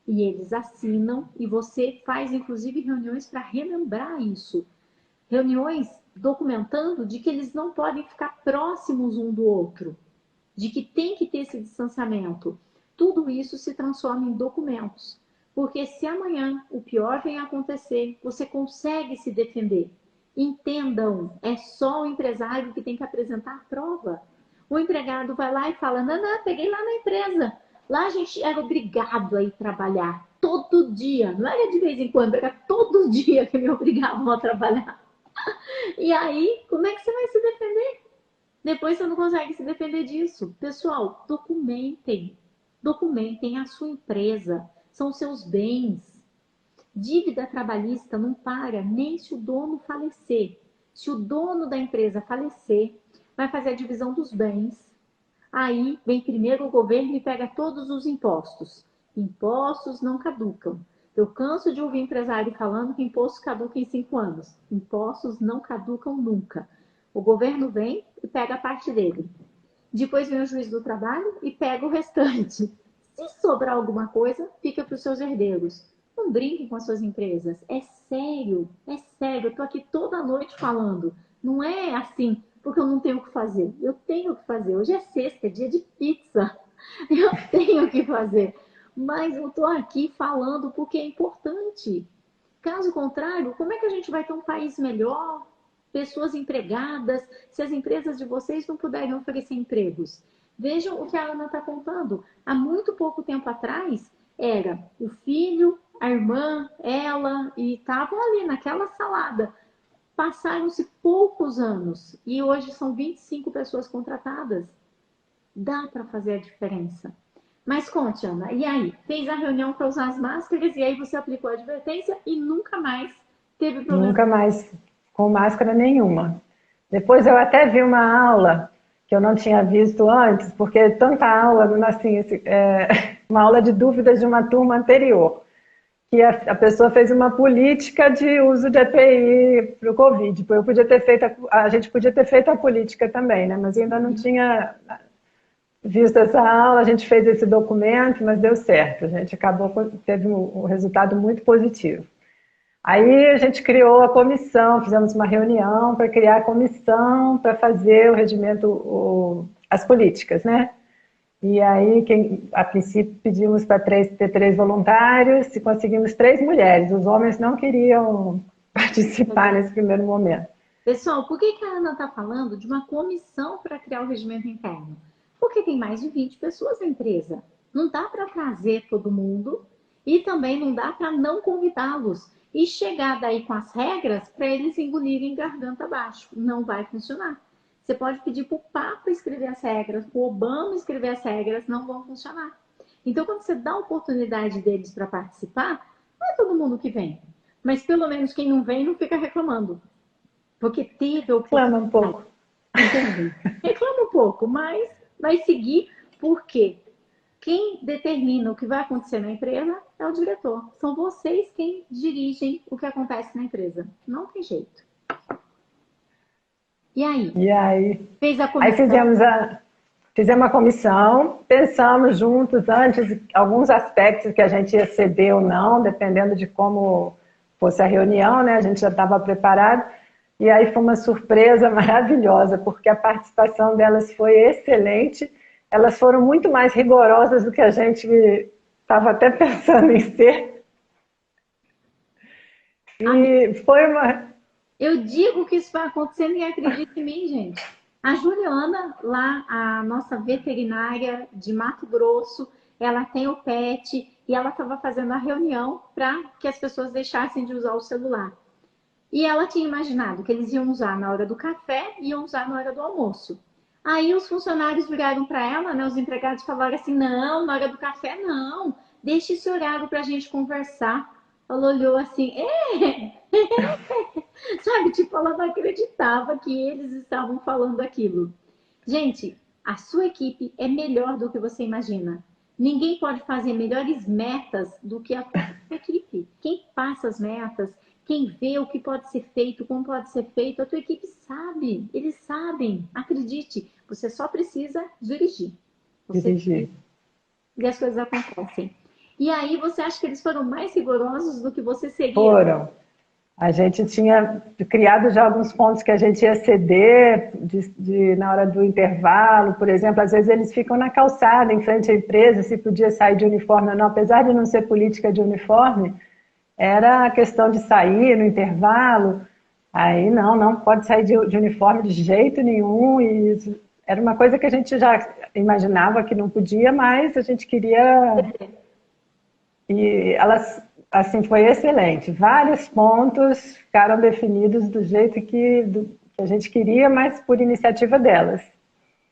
E eles assinam e você faz, inclusive, reuniões para relembrar isso. Reuniões documentando de que eles não podem ficar próximos um do outro, de que tem que ter esse distanciamento. Tudo isso se transforma em documentos. Porque se amanhã o pior vem a acontecer, você consegue se defender. Entendam, é só o empresário que tem que apresentar a prova. O empregado vai lá e fala, não, peguei lá na empresa. Lá a gente era obrigado a ir trabalhar todo dia. Não era de vez em quando, era todo dia que me obrigavam a trabalhar. E aí, como é que você vai se defender? Depois você não consegue se defender disso. Pessoal, documentem. Documentem a sua empresa. São seus bens. Dívida trabalhista não para nem se o dono falecer. Se o dono da empresa falecer, vai fazer a divisão dos bens. Aí vem primeiro o governo e pega todos os impostos. Impostos não caducam. Eu canso de ouvir empresário falando que imposto caduca em 5 anos. Impostos não caducam nunca. O governo vem e pega a parte dele. Depois vem o juiz do trabalho e pega o restante. Se sobrar alguma coisa, fica para os seus herdeiros. Não brinquem com as suas empresas. É sério, é sério. Eu estou aqui toda noite falando. Não é assim, porque eu não tenho o que fazer. Eu tenho o que fazer. Hoje é sexta, é dia de pizza. Eu tenho o que fazer. Mas eu estou aqui falando porque é importante. Caso contrário, como é que a gente vai ter um país melhor? Pessoas empregadas, se as empresas de vocês não puderem oferecer empregos. Vejam o que a Ana está contando. Há muito pouco tempo atrás, era o filho, a irmã, ela, e estavam ali naquela salada. Passaram-se poucos anos e hoje são 25 pessoas contratadas. Dá para fazer a diferença. Mas conte, Ana, e aí? Fez a reunião para usar as máscaras e aí você aplicou a advertência e nunca mais teve problema? Nunca mais com máscara nenhuma. Depois eu até vi uma aula que eu não tinha visto antes, porque tanta aula, assim, uma aula de dúvidas de uma turma anterior, que a pessoa fez uma política de uso de EPI para o Covid. Eu podia ter feito, a gente podia ter feito a política também, né? Mas eu ainda não tinha visto essa aula, a gente fez esse documento, mas deu certo. A gente teve um resultado muito positivo. Aí a gente criou a comissão, fizemos uma reunião para criar a comissão para fazer o regimento, as políticas, né? E aí, a princípio, pedimos para ter 3 voluntários e conseguimos 3 mulheres. Os homens não queriam participar nesse primeiro momento. Pessoal, por que a Ana está falando de uma comissão para criar o regimento interno? Porque tem mais de 20 pessoas na empresa. Não dá para trazer todo mundo e também não dá para não convidá-los. E chegar daí com as regras para eles engolirem garganta abaixo. Não vai funcionar. Você pode pedir para o Papa escrever as regras, para o Obama escrever as regras, não vão funcionar. Então, quando você dá a oportunidade deles para participar, não é todo mundo que vem. Mas pelo menos quem não vem não fica reclamando. Porque teve a oportunidade. Reclama um pouco. Entendi. Reclama um pouco, mas vai seguir porque quem determina o que vai acontecer na empresa é o diretor. São vocês quem dirigem o que acontece na empresa. Não tem jeito. E aí? Fez a comissão? Aí fizemos a comissão, pensamos juntos antes alguns aspectos que a gente ia ceder ou não, dependendo de como fosse a reunião, né? A gente já estava preparado. E aí foi uma surpresa maravilhosa, porque a participação delas foi excelente. Elas foram muito mais rigorosas do que a gente estava até pensando em ser. E foi uma... Eu digo que isso vai acontecer, ninguém acredita em mim, gente. A Juliana, lá, a nossa veterinária de Mato Grosso, ela tem o pet e ela estava fazendo a reunião para que as pessoas deixassem de usar o celular. E ela tinha imaginado que eles iam usar na hora do café e iam usar na hora do almoço. Aí os funcionários viraram para ela, né, os empregados falaram assim, não, na hora do café não, deixa esse horário para a gente conversar. Ela olhou assim, sabe, tipo, ela não acreditava que eles estavam falando aquilo. Gente, a sua equipe é melhor do que você imagina. Ninguém pode fazer melhores metas do que a tua equipe. Quem passa as metas, quem vê o que pode ser feito, como pode ser feito, a tua equipe sabe. Eles sabem. Acredite, você só precisa dirigir. Você Dirigir. e as coisas acontecem. E aí você acha que eles foram mais rigorosos do que você seria? Foram. A gente tinha criado já alguns pontos que a gente ia ceder na hora do intervalo, por exemplo, às vezes eles ficam na calçada, em frente à empresa, se podia sair de uniforme ou não, apesar de não ser política de uniforme, era a questão de sair no intervalo, aí não pode sair de uniforme de jeito nenhum, e isso era uma coisa que a gente já imaginava que não podia, mas a gente queria. E elas, assim, foi excelente. Vários pontos ficaram definidos do jeito que a gente queria, mas por iniciativa delas.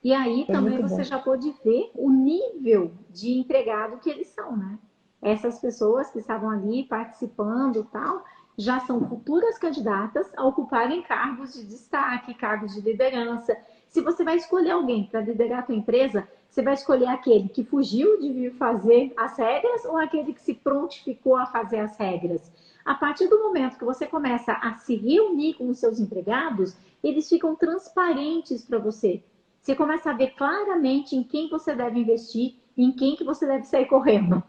E aí Foi também muito você bom. já pode ver o nível de empregado que eles são, né? Essas pessoas que estavam ali participando e tal, já são futuras candidatas a ocuparem cargos de destaque, cargos de liderança. Se você vai escolher alguém para liderar a tua empresa, você vai escolher aquele que fugiu de vir fazer as regras ou aquele que se prontificou a fazer as regras? A partir do momento que você começa a se reunir com os seus empregados, eles ficam transparentes para você. Você começa a ver claramente em quem você deve investir, em quem que você deve sair correndo.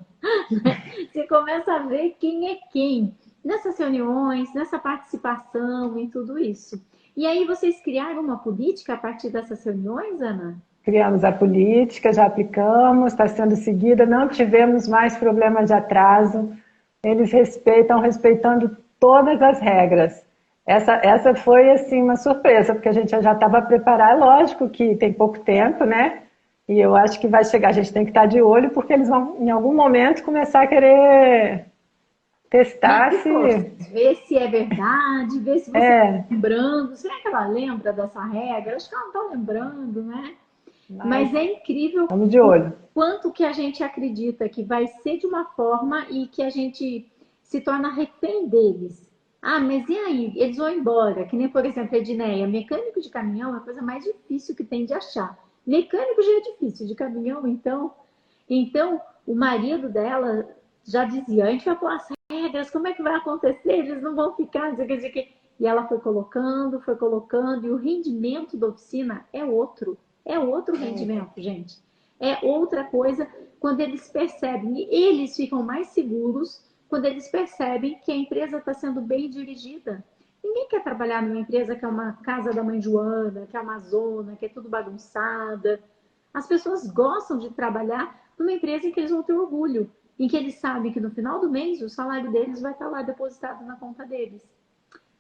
Você começa a ver quem é quem nessas reuniões, nessa participação, em tudo isso. E aí vocês criaram uma política a partir dessas reuniões, Ana? Criamos a política, já aplicamos, está sendo seguida, não tivemos mais problemas de atraso, eles respeitando todas as regras. Essa foi, assim, uma surpresa, porque a gente já estava preparado, lógico que tem pouco tempo, né? E eu acho que vai chegar, a gente tem que estar de olho, porque eles vão, em algum momento, começar a querer testar se... Ver se é verdade, ver se você está lembrando. Será que ela lembra dessa regra? Acho que ela não está lembrando, né? Mas é incrível Estamos de olho. o quanto que a gente acredita que vai ser de uma forma e que a gente se torna refém deles. Ah, mas e aí? Eles vão embora. Que nem, por exemplo, a Edneia. Mecânico de caminhão é a coisa mais difícil que tem de achar. Mecânico já é difícil, de caminhão, então. Então, o marido dela já dizia, a gente vai pôr as regras, como é que vai acontecer? Eles não vão ficar, não sei o que. E ela foi colocando, e o rendimento da oficina é outro. É outro rendimento, gente. É outra coisa quando eles percebem. E eles ficam mais seguros quando eles percebem que a empresa está sendo bem dirigida. Ninguém quer trabalhar numa empresa que é uma casa da mãe Joana, que é uma zona, que é tudo bagunçada. As pessoas gostam de trabalhar numa empresa em que eles vão ter orgulho, em que eles sabem que no final do mês o salário deles vai estar lá depositado na conta deles.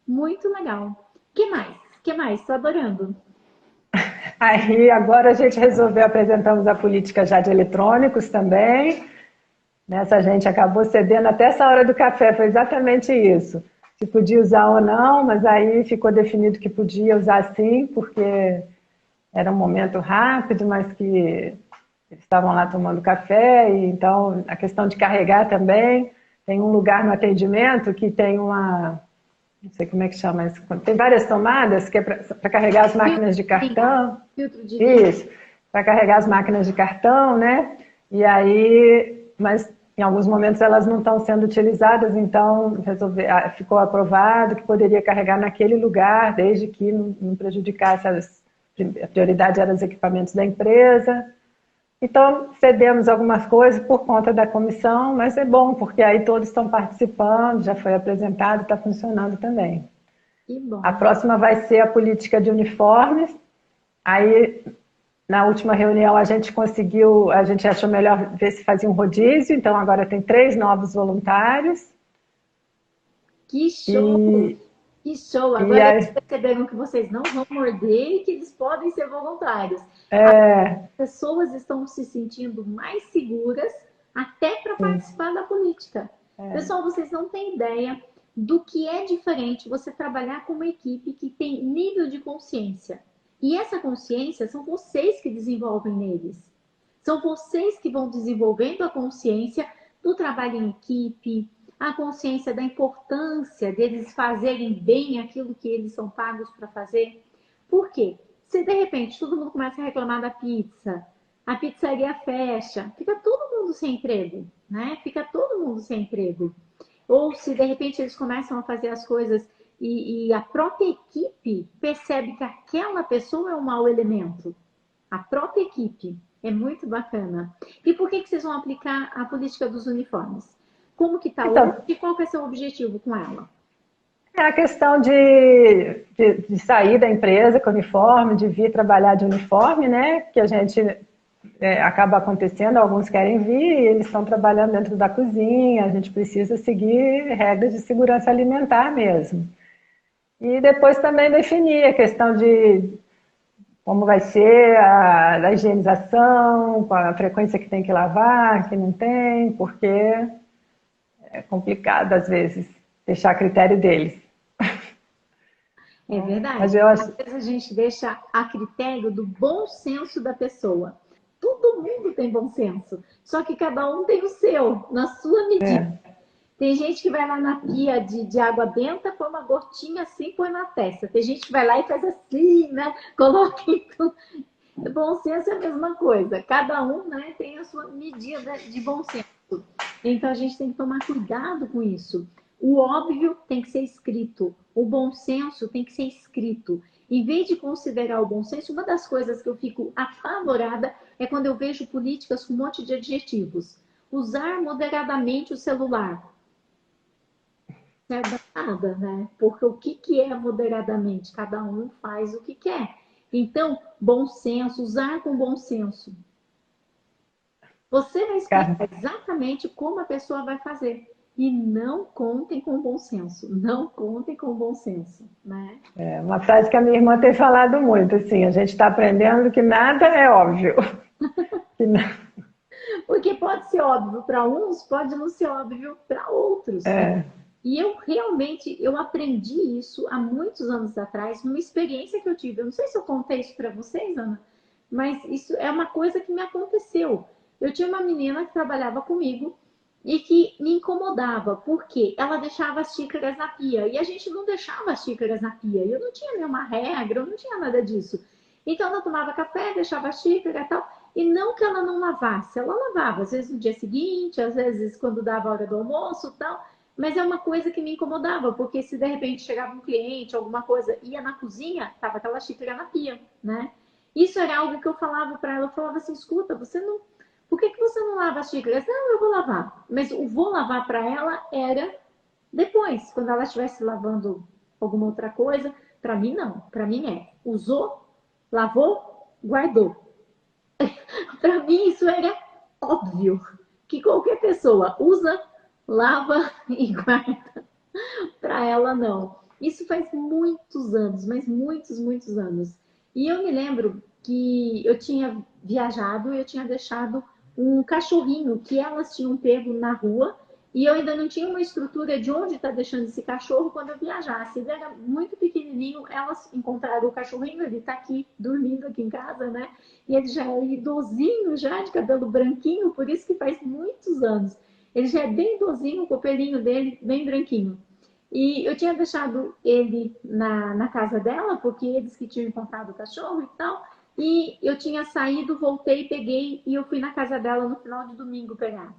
Muito legal. Que mais? Que mais? Estou adorando. Aí agora a gente resolveu, apresentamos a política já de eletrônicos também. Nessa a gente acabou cedendo até essa hora do café, foi exatamente isso. Se podia usar ou não, mas aí ficou definido que podia usar sim, porque era um momento rápido, mas que eles estavam lá tomando café, e então a questão de carregar também. Tem um lugar no atendimento que tem uma... não sei como é que chama isso, tem várias tomadas que é para carregar as máquinas de cartão. Filtro de Isso, para carregar as máquinas de cartão, né? E aí, mas em alguns momentos elas não estão sendo utilizadas, então ficou aprovado que poderia carregar naquele lugar, desde que não prejudicasse a prioridade era os equipamentos da empresa. Então, cedemos algumas coisas por conta da comissão, mas é bom, porque aí todos estão participando, já foi apresentado, está funcionando também. Que bom. A próxima vai ser a política de uniformes. Aí, na última reunião, a gente achou melhor ver se fazia um rodízio, então agora tem 3 novos voluntários. Que show! Que show! Agora eles perceberam que vocês não vão morder e que eles podem ser voluntários. As pessoas estão se sentindo mais seguras até para participar da política. Pessoal, vocês não têm ideia do que é diferente você trabalhar com uma equipe que tem nível de consciência. E essa consciência são vocês que desenvolvem neles. São vocês que vão desenvolvendo a consciência do trabalho em equipe, a consciência da importância deles fazerem bem aquilo que eles são pagos para fazer. Por quê? Se de repente todo mundo começa a reclamar da pizza, a pizzaria fecha, fica todo mundo sem emprego, né? Fica todo mundo sem emprego. Ou se de repente eles começam a fazer as coisas e a própria equipe percebe que aquela pessoa é um mau elemento. A própria equipe. É muito bacana. E por que vocês vão aplicar a política dos uniformes? Como que está Então, hoje e qual que é o seu objetivo com ela? é a questão de sair da empresa com uniforme, de vir trabalhar de uniforme, né? Que a gente acaba acontecendo, alguns querem vir e eles estão trabalhando dentro da cozinha, a gente precisa seguir regras de segurança alimentar mesmo. E depois também definir a questão de como vai ser a higienização, qual a frequência que tem que lavar, que não tem, porque é complicado às vezes deixar a critério deles. É Mas verdade. eu Às acho, vezes a gente deixa a critério do bom senso da pessoa. Todo mundo tem bom senso, só que cada um tem o seu, na sua medida. é, Tem gente que vai lá na pia de água benta, põe uma gotinha assim, põe na testa. Tem gente que vai lá e faz assim, né? Coloca em tudo. Bom senso é a mesma coisa. Cada um, né, tem a sua medida de bom senso. Então a gente tem que tomar cuidado com isso. O óbvio tem que ser escrito. O bom senso tem que ser escrito. Em vez de considerar o bom senso, uma das coisas que eu fico apavorada é quando eu vejo políticas com um monte de adjetivos. Usar moderadamente o celular. Não é nada, né? Porque o que é moderadamente? Cada um faz o que quer. Então, bom senso, usar com bom senso. Você vai cara, explicar exatamente como a pessoa vai fazer. E não contem com bom senso. Não contem com bom senso, né? é uma frase que a minha irmã tem falado muito, assim, a gente está aprendendo que nada é óbvio. Que Porque pode ser óbvio para uns, pode não ser óbvio para outros. é, E eu realmente, eu aprendi isso há muitos anos atrás, numa experiência que eu tive. Eu não sei se eu contei isso para vocês, Ana, mas isso é uma coisa que me aconteceu. Eu tinha uma menina que trabalhava comigo e que me incomodava, porque ela deixava as xícaras na pia. E a gente não deixava as xícaras na pia. Eu não tinha nenhuma regra, eu não tinha nada disso. Então ela tomava café, deixava a xícara e tal. E não que ela não lavasse, ela lavava, às vezes no dia seguinte, às vezes quando dava a hora do almoço e tal. Mas é uma coisa que me incomodava, porque se de repente chegava um cliente, alguma coisa, ia na cozinha, tava aquela xícara na pia, né? Isso era algo que eu falava para ela, eu falava assim, escuta, você não, por que você não lava as xícaras? Não, eu vou lavar. Mas o vou lavar para ela era depois, quando ela estivesse lavando alguma outra coisa. Para mim não, para mim é, usou, lavou, guardou. Para mim isso era óbvio, que qualquer pessoa usa, lava e guarda. Para ela, não. Isso faz muitos anos, mas muitos, muitos anos. E eu me lembro que eu tinha viajado e eu tinha deixado um cachorrinho que elas tinham pego na rua e eu ainda não tinha uma estrutura de onde está deixando esse cachorro quando eu viajasse. Ele era muito pequenininho, elas encontraram o cachorrinho, ele está aqui, dormindo aqui em casa, né? E ele já é idosinho, já de cabelo branquinho, por isso que faz muitos anos. Ele já é bem idosinho, o copelinho dele bem branquinho. E eu tinha deixado ele na casa dela, porque eles que tinham encontrado o cachorro e tal. E eu tinha saído, voltei, peguei e eu fui na casa dela no final de domingo pegar.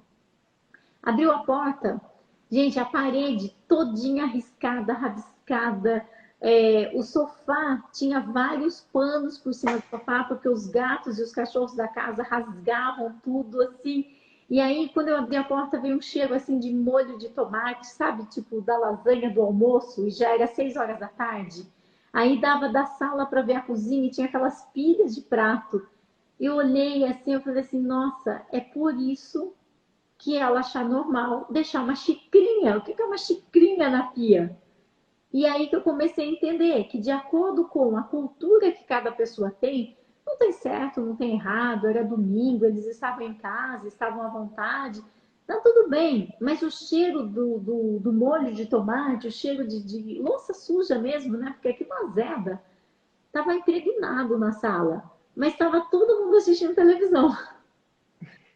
Abriu a porta, gente, a parede todinha riscada, rabiscada. O sofá tinha vários panos por cima do sofá, porque os gatos e os cachorros da casa rasgavam tudo assim. E aí, quando eu abri a porta, veio um cheiro assim de molho de tomate, sabe? Tipo da lasanha do almoço, e já era 6 horas da tarde. Aí dava da sala para ver a cozinha e tinha aquelas pilhas de prato. Eu olhei assim, eu falei assim, nossa, é por isso que ela achar normal deixar uma xicrinha. O que é uma xicrinha na pia? E aí que eu comecei a entender que, de acordo com a cultura que cada pessoa tem, não tem certo, não tem errado, era domingo, eles estavam em casa, estavam à vontade. Tá tudo bem, mas o cheiro do molho de tomate, o cheiro de louça suja mesmo, né? Porque aquilo azeda, estava impregnado na sala. Mas estava todo mundo assistindo televisão.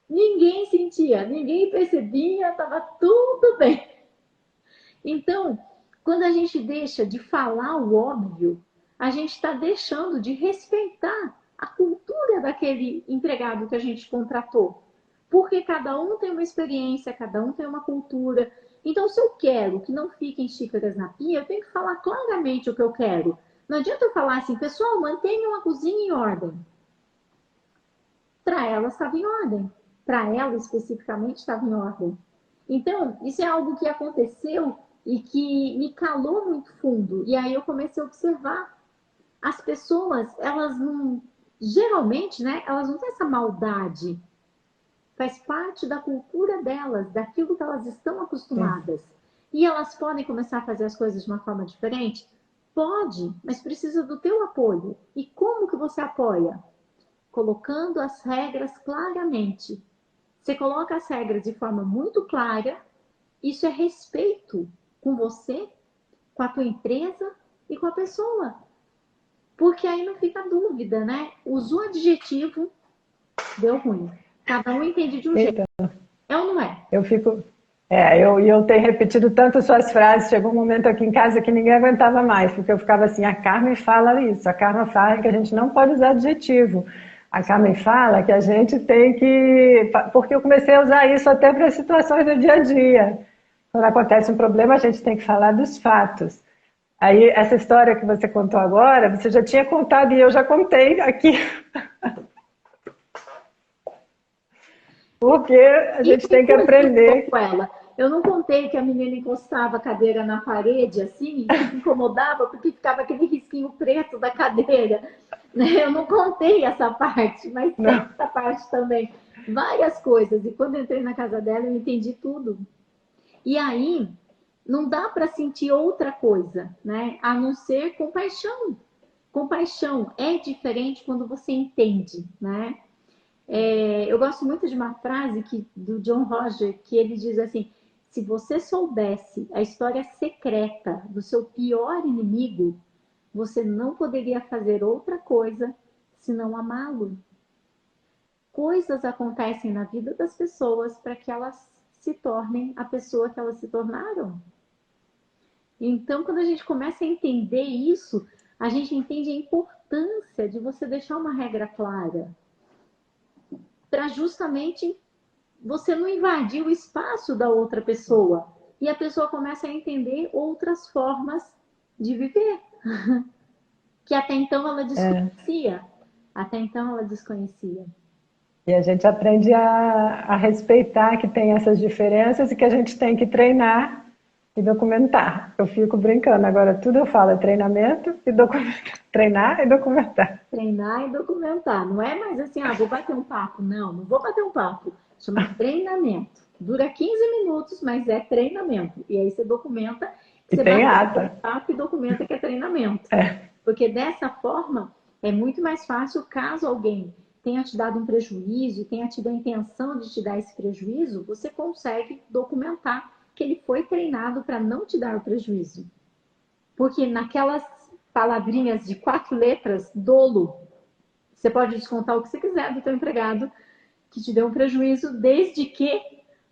Ninguém sentia, ninguém percebia, estava tudo bem. Então, quando a gente deixa de falar o óbvio, a gente está deixando de respeitar a cultura daquele empregado que a gente contratou. Porque cada um tem uma experiência, cada um tem uma cultura. Então, se eu quero que não fiquem xícaras na pia, eu tenho que falar claramente o que eu quero. Não adianta eu falar assim, pessoal, mantenham a cozinha em ordem. Para ela estava em ordem. Para ela, especificamente, estava em ordem. Então, isso é algo que aconteceu e que me calou muito fundo. E aí eu comecei a observar. As pessoas, elas não... Geralmente, né? Elas não têm essa maldade. Faz parte da cultura delas, daquilo que elas estão acostumadas. E elas podem começar a fazer as coisas de uma forma diferente? Pode, mas precisa do teu apoio. E como que você apoia? Colocando as regras claramente. Você coloca as regras de forma muito clara, isso é respeito com você, com a tua empresa e com a pessoa. Porque aí não fica dúvida, né? Usou adjetivo, deu ruim. Cada um entende de um jeito. É ou não é? Eu fico... eu tenho repetido tanto suas frases, chegou um momento aqui em casa que ninguém aguentava mais, porque eu ficava assim, a Carmen fala isso, a Carmen fala que a gente não pode usar adjetivo. A Carmen fala que a gente tem que... Porque eu comecei a usar isso até para as situações do dia a dia. Quando acontece um problema, a gente tem que falar dos fatos. Aí, essa história que você contou agora, você já tinha contado e eu já contei aqui. Porque a gente tem que aprender. Com ela. Eu não contei que a menina encostava a cadeira na parede, assim, e se incomodava porque ficava aquele risquinho preto da cadeira. Eu não contei essa parte, mas tem essa parte também. Várias coisas. E quando eu entrei na casa dela, eu entendi tudo. E aí, não dá para sentir outra coisa, né? A não ser compaixão. Compaixão é diferente quando você entende, né? Eu gosto muito de uma frase do John Roger, que ele diz assim, se você soubesse a história secreta do seu pior inimigo, você não poderia fazer outra coisa senão amá-lo. Coisas acontecem na vida das pessoas para que elas se tornem a pessoa que elas se tornaram. Então, quando a gente começa a entender isso, a gente entende a importância de você deixar uma regra clara. Para justamente você não invadir o espaço da outra pessoa. E a pessoa começa a entender outras formas de viver. Que até então ela desconhecia. Até então ela desconhecia. E a gente aprende a respeitar que tem essas diferenças e que a gente tem que treinar e documentar. Eu fico brincando, agora tudo eu falo é treinamento e documentar. Treinar e documentar. Treinar e documentar. Não é mais assim, vou bater um papo. Não, não vou bater um papo. Chama treinamento. Dura 15 minutos, mas é treinamento. E aí você documenta. E você tem bate ata. um papo e documenta que é treinamento. Porque dessa forma é muito mais fácil caso alguém tenha te dado um prejuízo, tenha tido a intenção de te dar esse prejuízo, você consegue documentar que ele foi treinado para não te dar o prejuízo. Porque naquelas palavrinhas de 4 letras, dolo, você pode descontar o que você quiser do teu empregado que te deu um prejuízo, desde que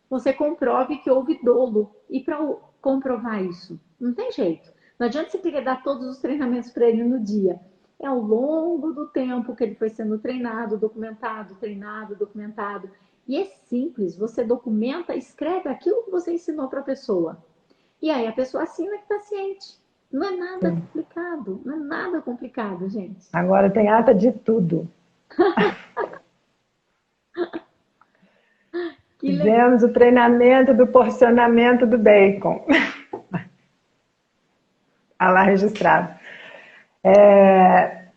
você comprove que houve dolo. E para comprovar isso, não tem jeito. Não adianta você querer dar todos os treinamentos para ele no dia. É ao longo do tempo que ele foi sendo treinado, documentado, treinado, documentado. E é simples, você documenta, escreve aquilo que você ensinou para a pessoa. E aí a pessoa assina que está ciente. Não é nada complicado, não é nada complicado, gente. Agora tem ata de tudo. Fizemos o treinamento do porcionamento do bacon. Está lá registrado.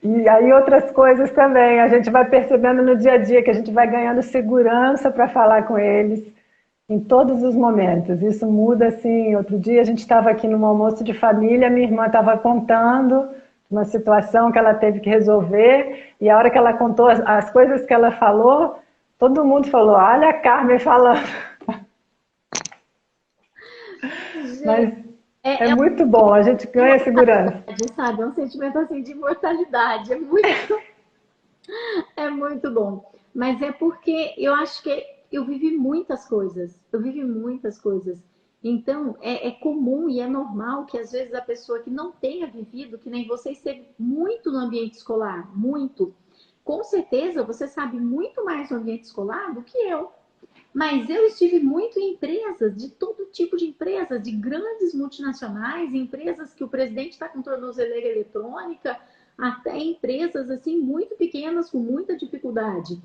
E aí outras coisas também, a gente vai percebendo no dia a dia que a gente vai ganhando segurança para falar com eles em todos os momentos. Isso muda assim. Outro dia a gente estava aqui num almoço de família, minha irmã estava contando uma situação que ela teve que resolver, e a hora que ela contou as coisas que ela falou, todo mundo falou, olha a Carmen falando. Mas É, é é muito bom, a gente ganha segurança. sabe? É um sentimento assim de imortalidade. É muito bom. Mas é porque eu acho que eu vivi muitas coisas. Eu vivi muitas coisas. Então, é comum e é normal que às vezes a pessoa que não tenha vivido, que nem você, esteve muito no ambiente escolar, muito. Com certeza você sabe muito mais no ambiente escolar do que eu. Mas eu estive muito em empresas, de todo tipo de empresas, de grandes multinacionais, empresas que o presidente está com tornozeleira eletrônica, até empresas assim muito pequenas, com muita dificuldade.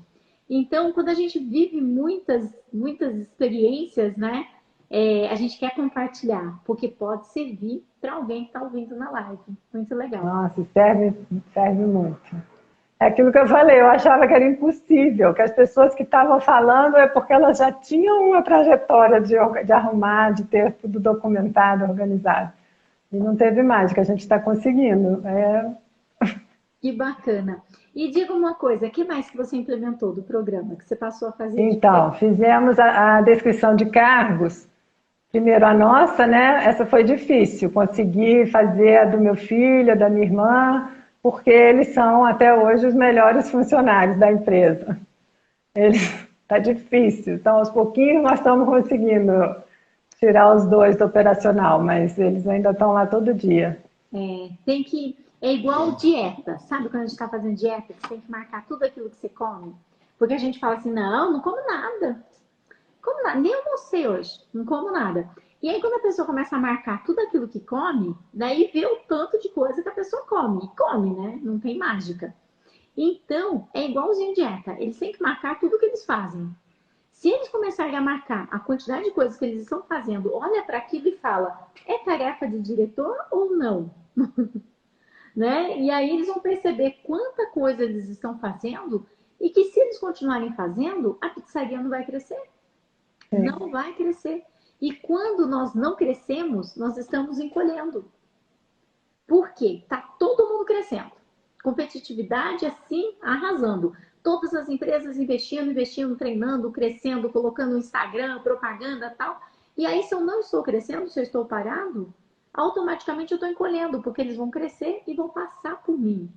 Então, quando a gente vive muitas experiências, né? A gente quer compartilhar, porque pode servir para alguém que está ouvindo na live. Muito legal. Nossa, serve muito. É aquilo que eu falei, eu achava que era impossível, que as pessoas que estavam falando é porque elas já tinham uma trajetória de arrumar, de ter tudo documentado, organizado. E não teve mágica, a gente está conseguindo. Que bacana. E diga uma coisa, o que mais que você implementou do programa, que você passou a fazer Então, diferente? fizemos a descrição de cargos. Primeiro a nossa, né? Essa foi difícil, consegui fazer a do meu filho, a da minha irmã, porque eles são até hoje os melhores funcionários da empresa. Tá difícil, então aos pouquinhos nós estamos conseguindo tirar os dois do operacional, mas eles ainda estão lá todo dia. É igual dieta, sabe quando a gente está fazendo dieta, você tem que marcar tudo aquilo que você come? Porque a gente fala assim, não, não como nada. Como nada, nem almocei hoje, não como nada. E aí, quando a pessoa começa a marcar tudo aquilo que come, daí vê o tanto de coisa que a pessoa come. E come, né? Não tem mágica. Então, é igualzinho dieta. Eles têm que marcar tudo que eles fazem. Se eles começarem a marcar a quantidade de coisas que eles estão fazendo, olha para aquilo e fala, é tarefa de diretor ou não? Né? E aí eles vão perceber quanta coisa eles estão fazendo e que se eles continuarem fazendo, a pizzaria não vai crescer. Sim. Não vai crescer. E quando nós não crescemos, nós estamos encolhendo. Por quê? Está todo mundo crescendo. Competitividade assim, arrasando. Todas as empresas investindo, treinando, crescendo, colocando no Instagram, propaganda e tal. E aí, se eu não estou crescendo, se eu estou parado, automaticamente eu estou encolhendo, porque eles vão crescer e vão passar por mim.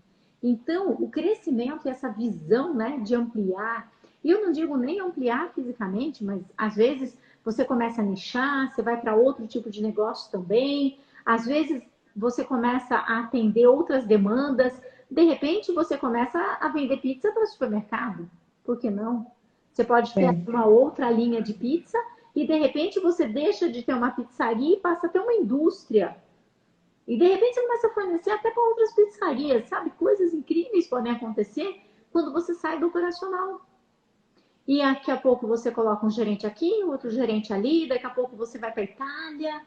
Então, o crescimento e essa visão, né, de ampliar, e eu não digo nem ampliar fisicamente, mas às vezes você começa a nichar, você vai para outro tipo de negócio também, às vezes você começa a atender outras demandas, de repente você começa a vender pizza para supermercado, por que não? Você pode ter Sim. uma outra linha de pizza e de repente você deixa de ter uma pizzaria e passa a ter uma indústria. E de repente você começa a fornecer até para outras pizzarias, sabe? Coisas incríveis podem acontecer quando você sai do operacional. E daqui a pouco você coloca um gerente aqui, outro gerente ali, daqui a pouco você vai para a Itália.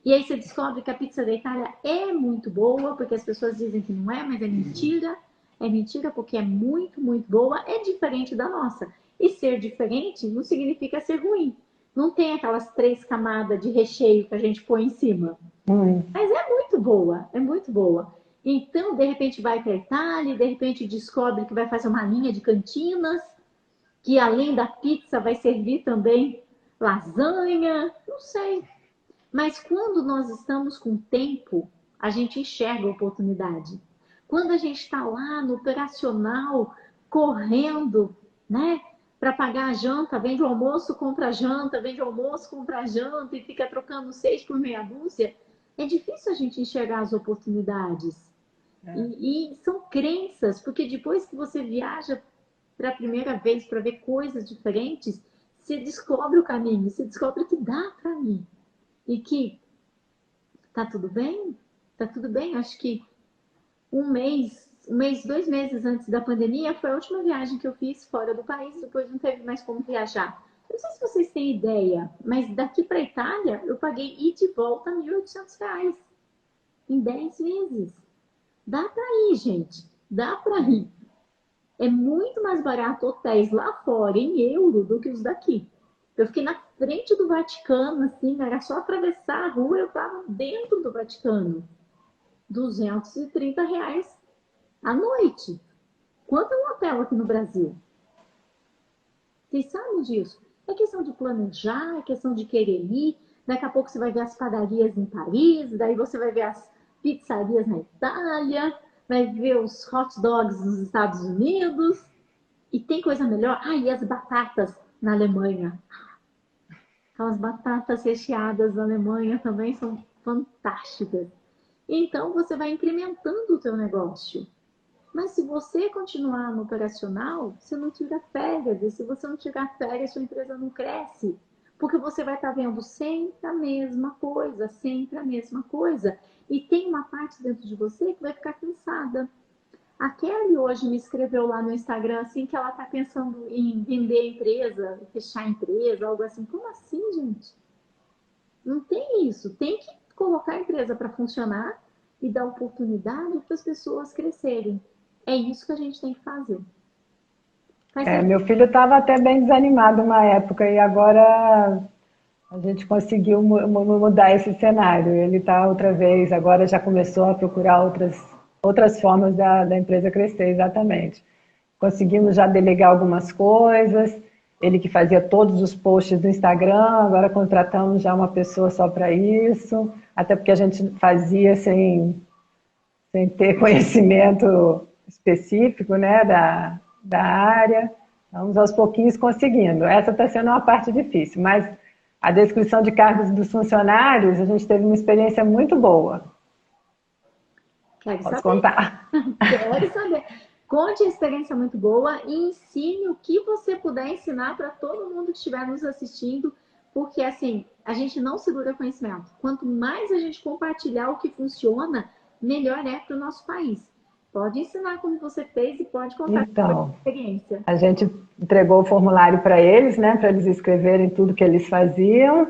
E aí você descobre que a pizza da Itália é muito boa, porque as pessoas dizem que não é, mas é mentira. É mentira porque é muito, muito boa. É diferente da nossa. E ser diferente não significa ser ruim. Não tem aquelas 3 camadas de recheio que a gente põe em cima. Hum. Mas é muito boa, é muito boa. Então, de repente, vai para a Itália, de repente descobre que vai fazer uma linha de cantinas, que além da pizza vai servir também lasanha, não sei. Mas quando nós estamos com tempo, a gente enxerga a oportunidade. Quando a gente está lá no operacional, correndo, né? Para pagar a janta, vende o almoço, compra a janta, vende o almoço, compra a janta e fica trocando 6 por meia dúzia, é difícil a gente enxergar as oportunidades. E são crenças, porque depois que você viaja para a primeira vez para ver coisas diferentes, você descobre o caminho, você descobre que dá para ir. E que tá tudo bem? Tá tudo bem? Acho que um mês, 2 meses antes da pandemia foi a última viagem que eu fiz fora do país, depois não teve mais como viajar. Não sei se vocês têm ideia, mas daqui para a Itália eu paguei ida e de volta R$ 1.800 em 10 vezes. Dá para ir, gente. Dá para ir. É muito mais barato hotéis lá fora em euro do que os daqui. Eu fiquei na frente do Vaticano, assim, era só atravessar a rua, eu estava dentro do Vaticano. R$ 230 à noite. Quanto é um hotel aqui no Brasil? Vocês sabem disso? É questão de planejar, é questão de querer ir. daqui a pouco você vai ver as padarias em Paris, daí você vai ver as pizzarias na Itália, vai ver os hot dogs nos Estados Unidos, e tem coisa melhor? Ah, e as batatas na Alemanha. Aquelas batatas recheadas na Alemanha também são fantásticas. Então, você vai incrementando o teu negócio. Mas se você continuar no operacional, você não tira férias. E se você não tirar férias, sua empresa não cresce. Porque você vai estar vendo sempre a mesma coisa, sempre a mesma coisa. E tem uma parte dentro de você que vai ficar cansada. A Kelly hoje me escreveu lá no Instagram assim que ela está pensando em vender a empresa, fechar a empresa, algo assim. Como assim, gente? Não tem isso. Tem que colocar a empresa para funcionar e dar oportunidade para as pessoas crescerem. É isso que a gente tem que fazer. Meu filho estava até bem desanimado uma época e agora a gente conseguiu mudar esse cenário. Ele está outra vez, agora já começou a procurar outras formas da empresa crescer, exatamente. Conseguimos já delegar algumas coisas, ele que fazia todos os posts do Instagram, agora contratamos já uma pessoa só para isso, até porque a gente fazia sem ter conhecimento específico, né, da área. Vamos aos pouquinhos conseguindo. Essa está sendo uma parte difícil, mas a descrição de cargos dos funcionários, a gente teve uma experiência muito boa. Quero Posso saber. contar? Quero saber. Conte a experiência muito boa e ensine o que você puder ensinar para todo mundo que estiver nos assistindo, porque assim, a gente não segura conhecimento. Quanto mais a gente compartilhar o que funciona, melhor é para o nosso país. Pode ensinar como você fez e pode contar a experiência. A gente entregou o formulário para eles, né, para eles escreverem tudo que eles faziam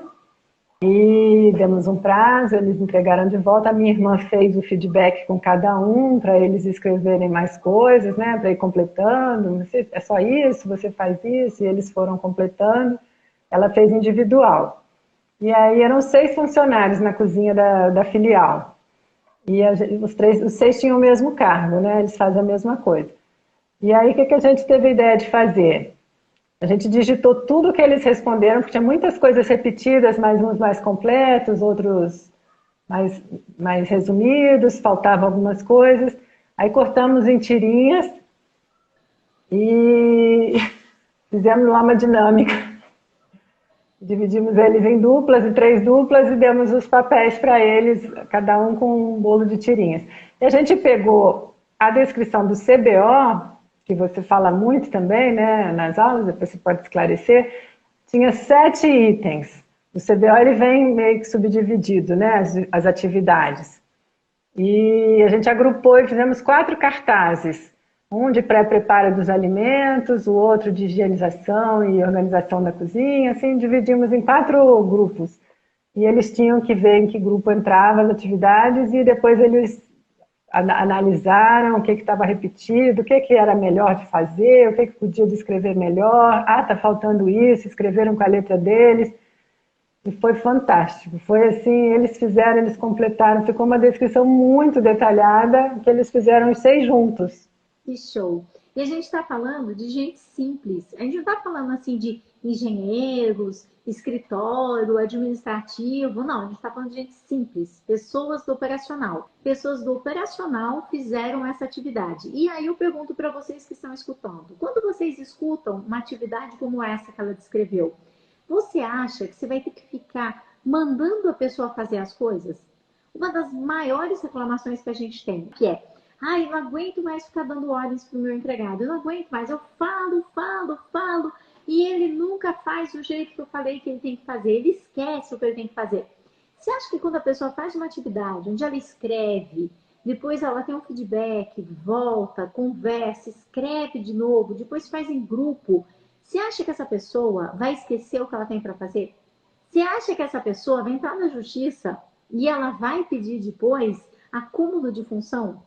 e demos um prazo, eles entregaram de volta. A minha irmã fez o feedback com cada um para eles escreverem mais coisas, né, para ir completando. É só isso, você faz isso, e eles foram completando. Ela fez individual. E aí eram 6 funcionários na cozinha da filial. E os 6 tinham o mesmo cargo, né? Eles fazem a mesma coisa. E aí, o que a gente teve a ideia de fazer? A gente digitou tudo que eles responderam, porque tinha muitas coisas repetidas, mas uns mais completos, outros mais resumidos, faltavam algumas coisas. Aí cortamos em tirinhas e fizemos lá uma dinâmica. Dividimos eles em duplas e 3 duplas e demos os papéis para eles, cada um com um bolo de tirinhas. E a gente pegou a descrição do CBO, que você fala muito também, né, nas aulas, depois você pode esclarecer, tinha 7 itens. O CBO ele vem meio que subdividido, né, as atividades. E a gente agrupou e fizemos 4 cartazes. Um de pré-preparo dos alimentos, o outro de higienização e organização da cozinha, assim, dividimos em 4 grupos. E eles tinham que ver em que grupo entravam as atividades e depois eles analisaram o que estava repetido, o que era melhor de fazer, o que podia descrever melhor. Ah, está faltando isso, escreveram com a letra deles. E foi fantástico. Foi assim, eles completaram, ficou uma descrição muito detalhada que eles fizeram os 6 juntos. Que show! E a gente está falando de gente simples. A gente não está falando assim de engenheiros, escritório, administrativo. Não, a gente está falando de gente simples. Pessoas do operacional. Pessoas do operacional fizeram essa atividade. E aí eu pergunto para vocês que estão escutando. Quando vocês escutam uma atividade como essa que ela descreveu, você acha que você vai ter que ficar mandando a pessoa fazer as coisas? Uma das maiores reclamações que a gente tem, que é: ai, eu não aguento mais ficar dando ordens para o meu empregado. Eu não aguento mais. Eu falo. E ele nunca faz do jeito que eu falei que ele tem que fazer. Ele esquece o que ele tem que fazer. Você acha que quando a pessoa faz uma atividade onde ela escreve, depois ela tem um feedback, volta, conversa, escreve de novo, depois faz em grupo, você acha que essa pessoa vai esquecer o que ela tem para fazer? Você acha que essa pessoa vai entrar na justiça e ela vai pedir depois acúmulo de função?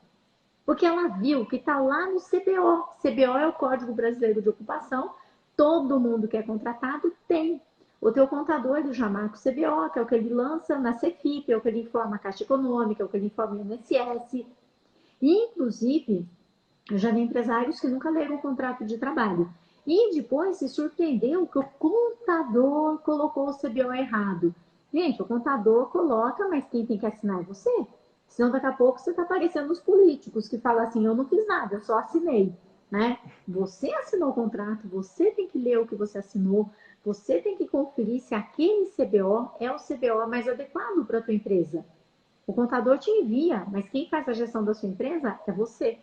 Porque ela viu que está lá no CBO. CBO é o Código Brasileiro de Ocupação. Todo mundo que é contratado tem. O teu contador ele já marca o CBO, que é o que ele lança na Cefip, é o que ele informa a Caixa Econômica, é o que ele informa o INSS. E, inclusive, eu já vi empresários que nunca leram o contrato de trabalho. E depois se surpreendeu que o contador colocou o CBO errado. Gente, o contador coloca, mas quem tem que assinar é você. Senão daqui a pouco você está parecendo os políticos que falam assim, eu não fiz nada, eu só assinei, né? Você assinou o contrato, você tem que ler o que você assinou, você tem que conferir se aquele CBO é o CBO mais adequado para a tua empresa. O contador te envia, mas quem faz a gestão da sua empresa é você.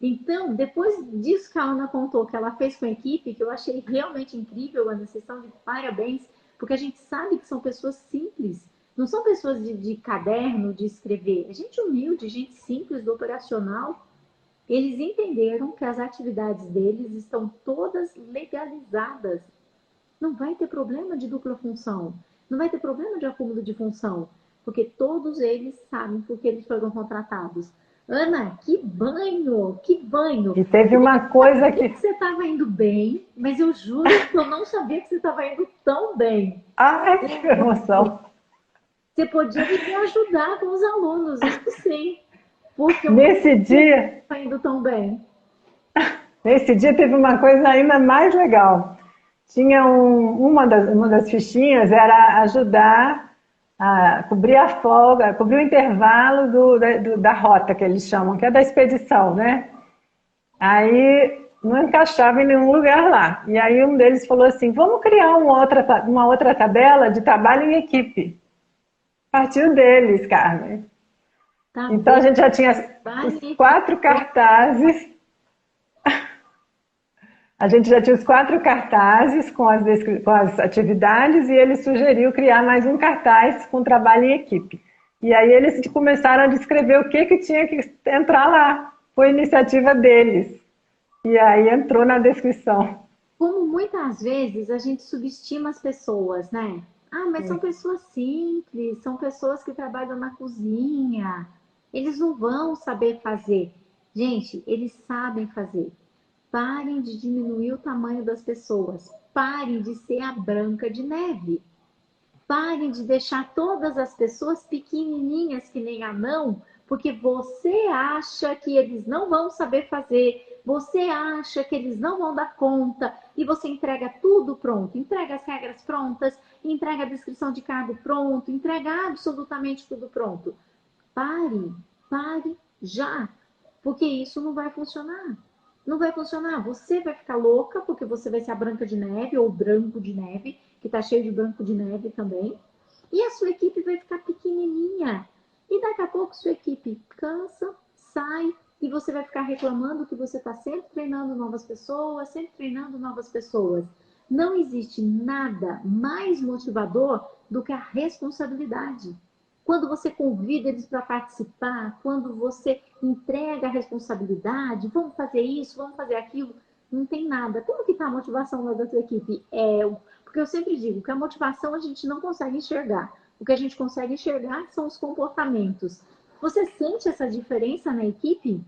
Então, depois disso que a Ana contou, que ela fez com a equipe, que eu achei realmente incrível, Ana, vocês estão de parabéns, porque a gente sabe que são pessoas simples, não são pessoas de caderno, de escrever, é gente humilde, gente simples do operacional. Eles entenderam que as atividades deles estão todas legalizadas. Não vai ter problema de dupla função, não vai ter problema de acúmulo de função, porque todos eles sabem por que eles foram contratados. Ana, que banho, que banho. E teve uma coisa Que que... você estava indo bem, mas eu juro que eu não sabia que você estava indo tão bem. Ai, que emoção! Você podia me ajudar com os alunos, isso sim, porque eu não Nesse sabia que dia, estava indo tão bem. nesse dia teve uma coisa ainda mais legal. Tinha uma das fichinhas era ajudar a cobrir a folga, cobrir o intervalo da rota que eles chamam, que é da expedição, né? Aí não encaixava em nenhum lugar lá. E aí um deles falou assim: vamos criar uma outra tabela de trabalho em equipe. Partiu deles, Carmen. Tá Então a bem? gente já tinha os Vale. 4 cartazes. A gente já tinha os 4 cartazes com as atividades e ele sugeriu criar mais um cartaz com trabalho em equipe. E aí eles começaram a descrever o que tinha que entrar lá. Foi iniciativa deles. E aí entrou na descrição. Como muitas vezes a gente subestima as pessoas, né? Ah, mas são pessoas simples, são pessoas que trabalham na cozinha. Eles não vão saber fazer. Gente, eles sabem fazer. Parem de diminuir o tamanho das pessoas. Parem de ser a Branca de Neve. Parem de deixar todas as pessoas pequenininhas que nem anão, porque você acha que eles não vão saber fazer, você acha que eles não vão dar conta e você entrega tudo pronto, entrega as regras prontas, entrega a descrição de cargo pronto, entrega absolutamente tudo pronto. Pare, pare já, porque isso não vai funcionar. Não vai funcionar. Você vai ficar louca porque você vai ser a Branca de Neve ou o Branco de Neve, que tá cheio de branco de neve também. E a sua equipe vai ficar pequenininha. E daqui a pouco sua equipe cansa, sai e você vai ficar reclamando que você está sempre treinando novas pessoas, sempre treinando novas pessoas. Não existe nada mais motivador do que a responsabilidade. Quando você convida eles para participar, quando você entrega a responsabilidade, vamos fazer isso, vamos fazer aquilo, não tem nada. Como que está a motivação lá da tua equipe? Porque eu sempre digo que a motivação a gente não consegue enxergar. O que a gente consegue enxergar são os comportamentos. Você sente essa diferença na equipe?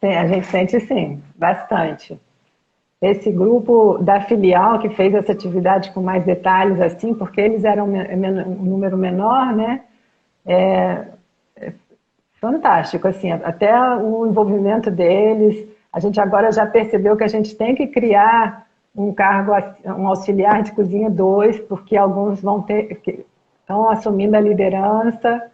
Sim, a gente sente sim, bastante. Esse grupo da filial que fez essa atividade com mais detalhes, assim, porque eles eram um número menor, né? Fantástico, assim, até o envolvimento deles. A gente agora já percebeu que a gente tem que criar um cargo, um auxiliar de cozinha 2, porque alguns estão assumindo a liderança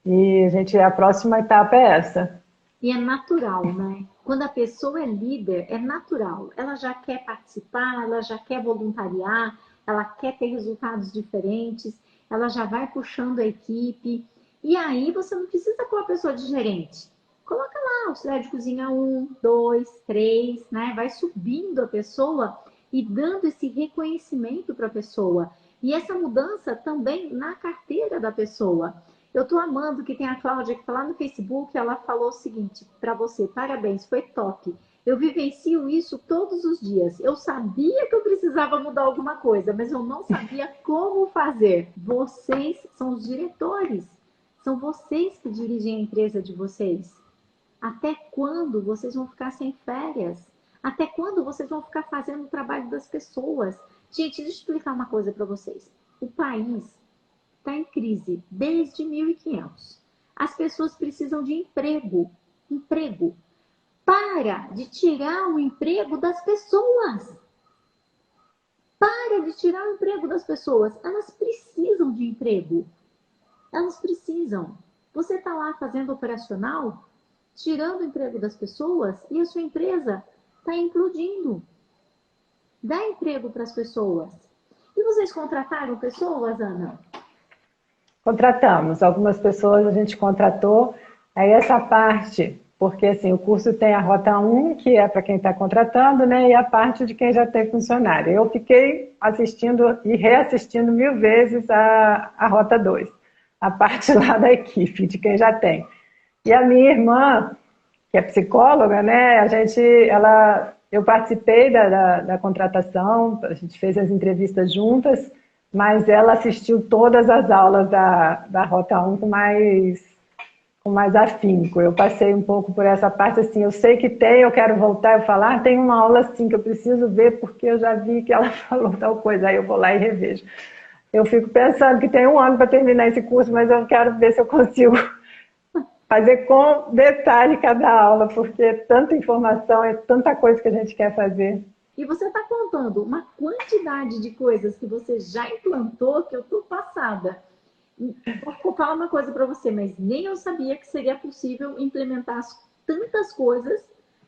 e a próxima etapa é essa. E é natural, né? Quando a pessoa é líder, é natural. Ela já quer participar, ela já quer voluntariar, ela quer ter resultados diferentes, ela já vai puxando a equipe. E aí você não precisa pôr a pessoa de gerente. Coloca lá, auxiliar de cozinha 1, 2, 3, né? Vai subindo a pessoa e dando esse reconhecimento para a pessoa. E essa mudança também na carteira da pessoa. Eu estou amando que tem a Cláudia que está lá no Facebook, ela falou o seguinte para você: parabéns, foi top. Eu vivencio isso todos os dias. Eu sabia que eu precisava mudar alguma coisa, mas eu não sabia como fazer. Vocês são os diretores. São vocês que dirigem a empresa de vocês. Até quando vocês vão ficar sem férias? Até quando vocês vão ficar fazendo o trabalho das pessoas? Gente, deixa eu explicar uma coisa para vocês. O país está em crise desde 1500. As pessoas precisam de emprego. Emprego. Para de tirar o emprego das pessoas. Para de tirar o emprego das pessoas. Elas precisam de emprego. Elas precisam. Você está lá fazendo operacional, tirando o emprego das pessoas e a sua empresa está implodindo. Dá emprego para as pessoas. E vocês contrataram pessoas, Ana? Contratamos. Algumas pessoas a gente contratou. Aí essa parte, porque assim, o curso tem a Rota 1, que é para quem está contratando, né? E a parte de quem já tem funcionário. Eu fiquei assistindo e reassistindo 1000 vezes a Rota 2. A parte lá da equipe, de quem já tem. E a minha irmã, que é psicóloga, né? Eu participei da contratação, a gente fez as entrevistas juntas, mas ela assistiu todas as aulas da Rota 1 com mais afinco. Eu passei um pouco por essa parte, assim, eu sei que tem, eu quero voltar e falar, tem uma aula assim que eu preciso ver porque eu já vi que ela falou tal coisa, aí eu vou lá e revejo. Eu fico pensando que tem 1 ano para terminar esse curso, mas eu quero ver se eu consigo fazer com detalhe cada aula, porque é tanta informação, é tanta coisa que a gente quer fazer. E você está contando uma quantidade de coisas que você já implantou que eu estou passada. Vou falar uma coisa para você, mas nem eu sabia que seria possível implementar tantas coisas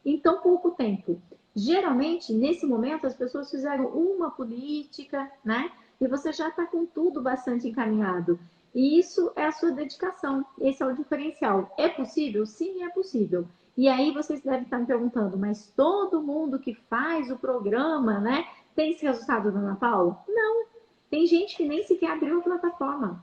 em tão pouco tempo. Geralmente, nesse momento, as pessoas fizeram uma política, né? E você já está com tudo bastante encaminhado. E isso é a sua dedicação. Esse é o diferencial. É possível? Sim, é possível. E aí vocês devem estar me perguntando, mas todo mundo que faz o programa, né, tem esse resultado da Ana Paula? Não. Tem gente que nem sequer abriu a plataforma.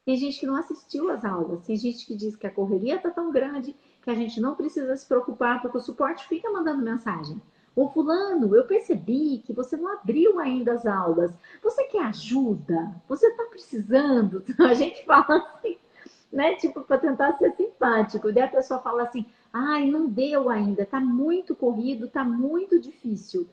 Tem gente que não assistiu às aulas. Tem gente que diz que a correria está tão grande que a gente não precisa se preocupar porque o suporte fica mandando mensagem. Ô fulano, eu percebi que você não abriu ainda as aulas. Você quer ajuda? Você está precisando? A gente fala assim, né? Tipo, para tentar ser simpático. Daí a pessoa fala assim, ai, não deu ainda, tá muito corrido, tá muito difícil.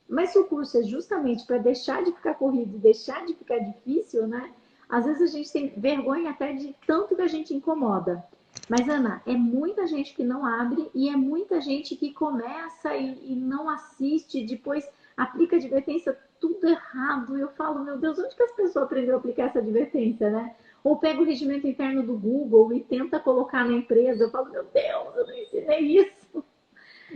Mas se o curso é justamente para deixar de ficar corrido e deixar de ficar difícil, né? Às vezes a gente tem vergonha até de tanto que a gente incomoda. Mas, Ana, é muita gente que não abre e é muita gente que começa e não assiste, depois aplica advertência tudo errado. E eu falo, meu Deus, onde que as pessoas aprenderam a aplicar essa advertência, né? Ou pega o regimento interno do Google e tenta colocar na empresa. Eu falo, meu Deus, eu não ensinei isso.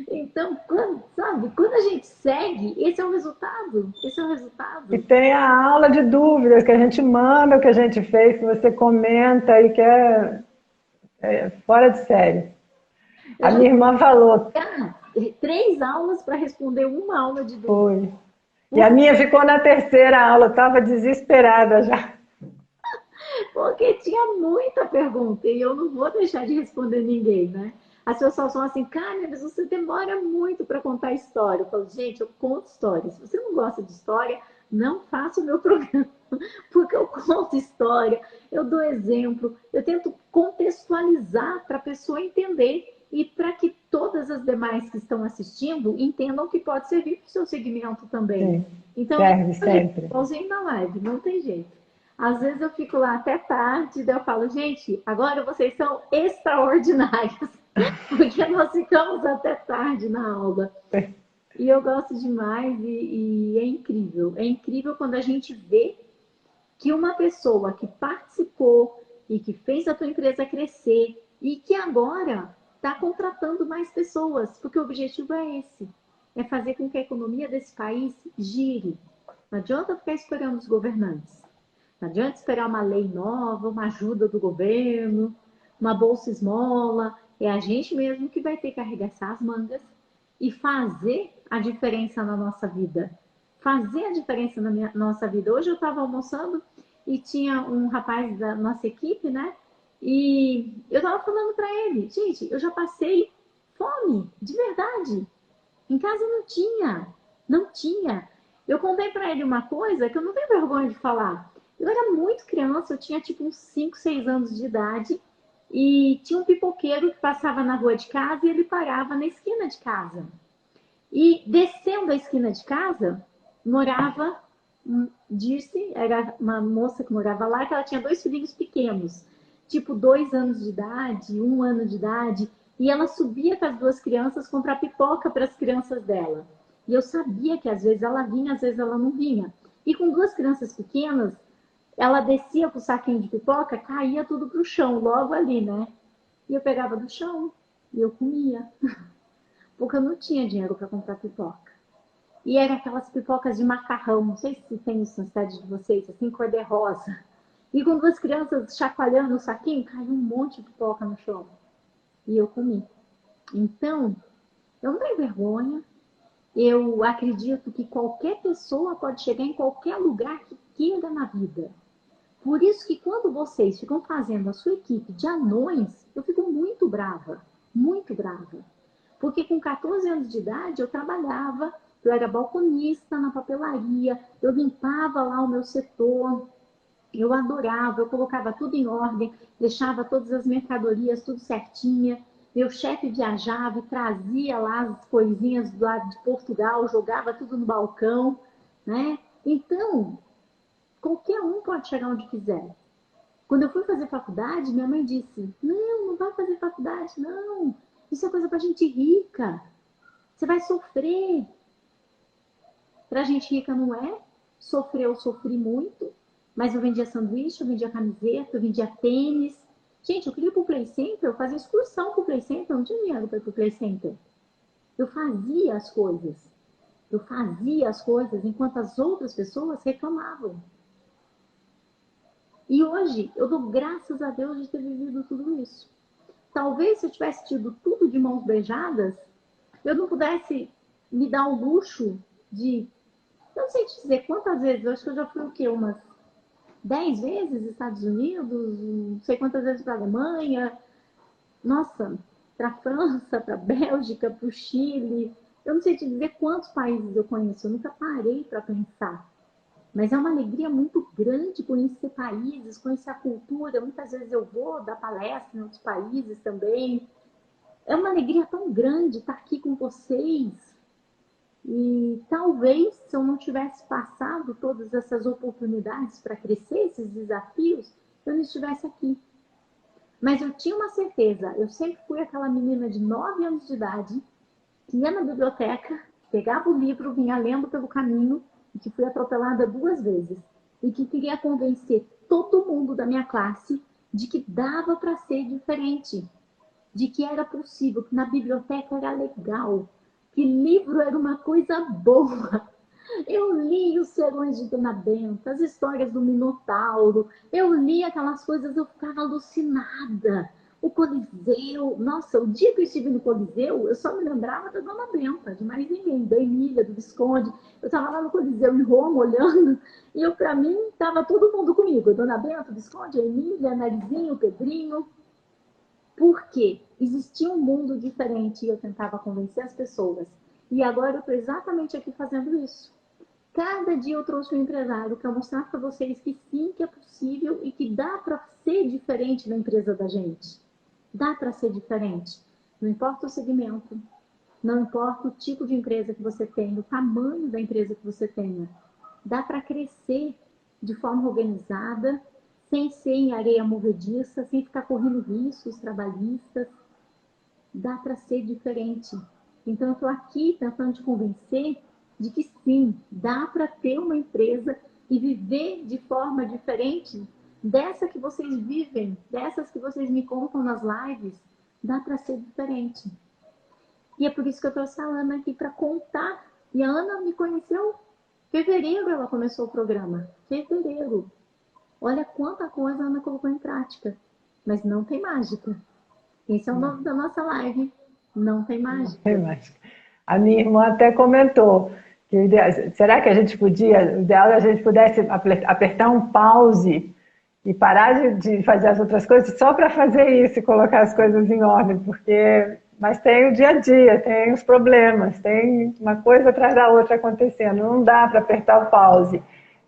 Então, quando a gente segue, esse é o resultado. Esse é o resultado. E tem a aula de dúvidas que a gente manda, o que a gente fez, que você comenta e que é fora de série. A minha irmã falou. 3 aulas para responder uma aula de dúvida. Foi. E a minha ficou na 3ª aula, estava desesperada já. Porque tinha muita pergunta e eu não vou deixar de responder ninguém, né? As pessoas falam assim, cara, mas você demora muito para contar história. Eu falo, gente, eu conto história. Se você não gosta de história, não faça o meu programa. Porque eu conto história, eu dou exemplo, eu tento contextualizar para a pessoa entender e para que todas as demais que estão assistindo entendam que pode servir para o seu segmento também. Sim, então, serve sempre. Igualzinho na live, não tem jeito. Às vezes eu fico lá até tarde, daí eu falo, gente, agora vocês são extraordinários, porque nós ficamos até tarde na aula. E eu gosto demais e é incrível. É incrível quando a gente vê que uma pessoa que participou e que fez a tua empresa crescer e que agora está contratando mais pessoas, porque o objetivo é esse, é fazer com que a economia desse país gire. Não adianta ficar esperando os governantes. Não adianta esperar uma lei nova, uma ajuda do governo, uma bolsa esmola. É a gente mesmo que vai ter que arregaçar as mangas e fazer a diferença na nossa vida. Fazer a diferença na nossa vida. Hoje eu estava almoçando e tinha um rapaz da nossa equipe, né? E eu estava falando para ele, gente, eu já passei fome, de verdade. Em casa não tinha. Eu contei para ele uma coisa que eu não tenho vergonha de falar. Eu era muito criança, eu tinha tipo uns 5, 6 anos de idade e tinha um pipoqueiro que passava na rua de casa e ele parava na esquina de casa. E descendo a esquina de casa, morava Dirce, era uma moça que morava lá, que ela tinha 2 filhinhos pequenos, tipo 2 anos de idade, 1 ano de idade, e ela subia com as 2 crianças comprar pipoca para as crianças dela. E eu sabia que às vezes ela vinha, às vezes ela não vinha. E com duas crianças pequenas, ela descia com o saquinho de pipoca, caía tudo pro chão, logo ali, né? E eu pegava do chão e eu comia. Porque eu não tinha dinheiro para comprar pipoca. E era aquelas pipocas de macarrão, não sei se tem isso na cidade de vocês, assim, cor-de-rosa. E com duas crianças chacoalhando o saquinho, caiu um monte de pipoca no chão. E eu comi. Então, eu não tenho vergonha. Eu acredito que qualquer pessoa pode chegar em qualquer lugar que queira na vida. Por isso que quando vocês ficam fazendo a sua equipe de anões, eu fico muito brava, muito brava. Porque com 14 anos de idade eu trabalhava, eu era balconista na papelaria, eu limpava lá o meu setor, eu adorava, eu colocava tudo em ordem, deixava todas as mercadorias tudo certinha. Meu chefe viajava e trazia lá as coisinhas do lado de Portugal, jogava tudo no balcão, né? Então, qualquer um pode chegar onde quiser. Quando eu fui fazer faculdade, minha mãe disse: não, não vai fazer faculdade, não. Isso é coisa para gente rica. Você vai sofrer. Para gente rica não é. Sofrer, eu sofri muito. Mas eu vendia sanduíche, eu vendia camiseta, eu vendia tênis. Gente, eu queria ir pro Play Center, eu fazia excursão pro Play Center, eu não tinha dinheiro para ir pro Play Center. Eu fazia as coisas. Eu fazia as coisas enquanto as outras pessoas reclamavam. E hoje eu dou graças a Deus de ter vivido tudo isso. Talvez se eu tivesse tido tudo de mãos beijadas, eu não pudesse me dar o luxo de... Eu não sei te dizer quantas vezes, eu acho que eu já fui o quê? Umas 10 vezes nos Estados Unidos, não sei quantas vezes para a Alemanha, nossa, para a França, para a Bélgica, para o Chile. Eu não sei te dizer quantos países eu conheço, eu nunca parei para pensar. Mas é uma alegria muito grande conhecer países, conhecer a cultura. Muitas vezes eu vou dar palestra em outros países também. É uma alegria tão grande estar aqui com vocês. E talvez, se eu não tivesse passado todas essas oportunidades para crescer, esses desafios, eu não estivesse aqui. Mas eu tinha uma certeza, eu sempre fui aquela menina de 9 anos de idade, que ia na biblioteca, pegava o livro, vinha lendo pelo caminho, e que fui atropelada 2 vezes. E que queria convencer todo mundo da minha classe de que dava para ser diferente. De que era possível, que na biblioteca era legal, que livro era uma coisa boa. Eu li os Serões de Dona Benta, as histórias do Minotauro, eu li aquelas coisas, eu ficava alucinada. O Coliseu, nossa, o dia que eu estive no Coliseu, eu só me lembrava da Dona Benta, de mais ninguém, da Emília, do Visconde. Eu estava lá no Coliseu, em Roma, olhando, e para mim, estava todo mundo comigo. A Dona Benta, o Visconde, a Emília, a Narizinho, o Pedrinho. Por quê? Existia um mundo diferente e eu tentava convencer as pessoas. E agora eu estou exatamente aqui fazendo isso. Cada dia eu trouxe um empresário para mostrar para vocês que sim, que é possível e que dá para ser diferente da empresa da gente. Dá para ser diferente. Não importa o segmento, não importa o tipo de empresa que você tem, o tamanho da empresa que você tenha. Dá para crescer de forma organizada, sem ser em areia movediça, sem ficar correndo riscos trabalhistas. Dá para ser diferente. Então, eu estou aqui tentando te convencer de que sim, dá para ter uma empresa e viver de forma diferente dessa que vocês vivem, dessas que vocês me contam nas lives. Dá para ser diferente. E é por isso que eu trouxe a Ana aqui para contar. E a Ana me conheceu em fevereiro, ela começou o programa. Fevereiro. Olha quanta coisa a Ana colocou em prática. Mas não tem mágica. Esse é o nome da nossa live. Não tem mágica. Não tem mágica. A minha irmã até comentou que será que a gente podia, o ideal é a gente pudesse apertar um pause e parar de fazer as outras coisas só para fazer isso e colocar as coisas em ordem, mas tem o dia a dia, tem os problemas, tem uma coisa atrás da outra acontecendo, não dá para apertar o pause.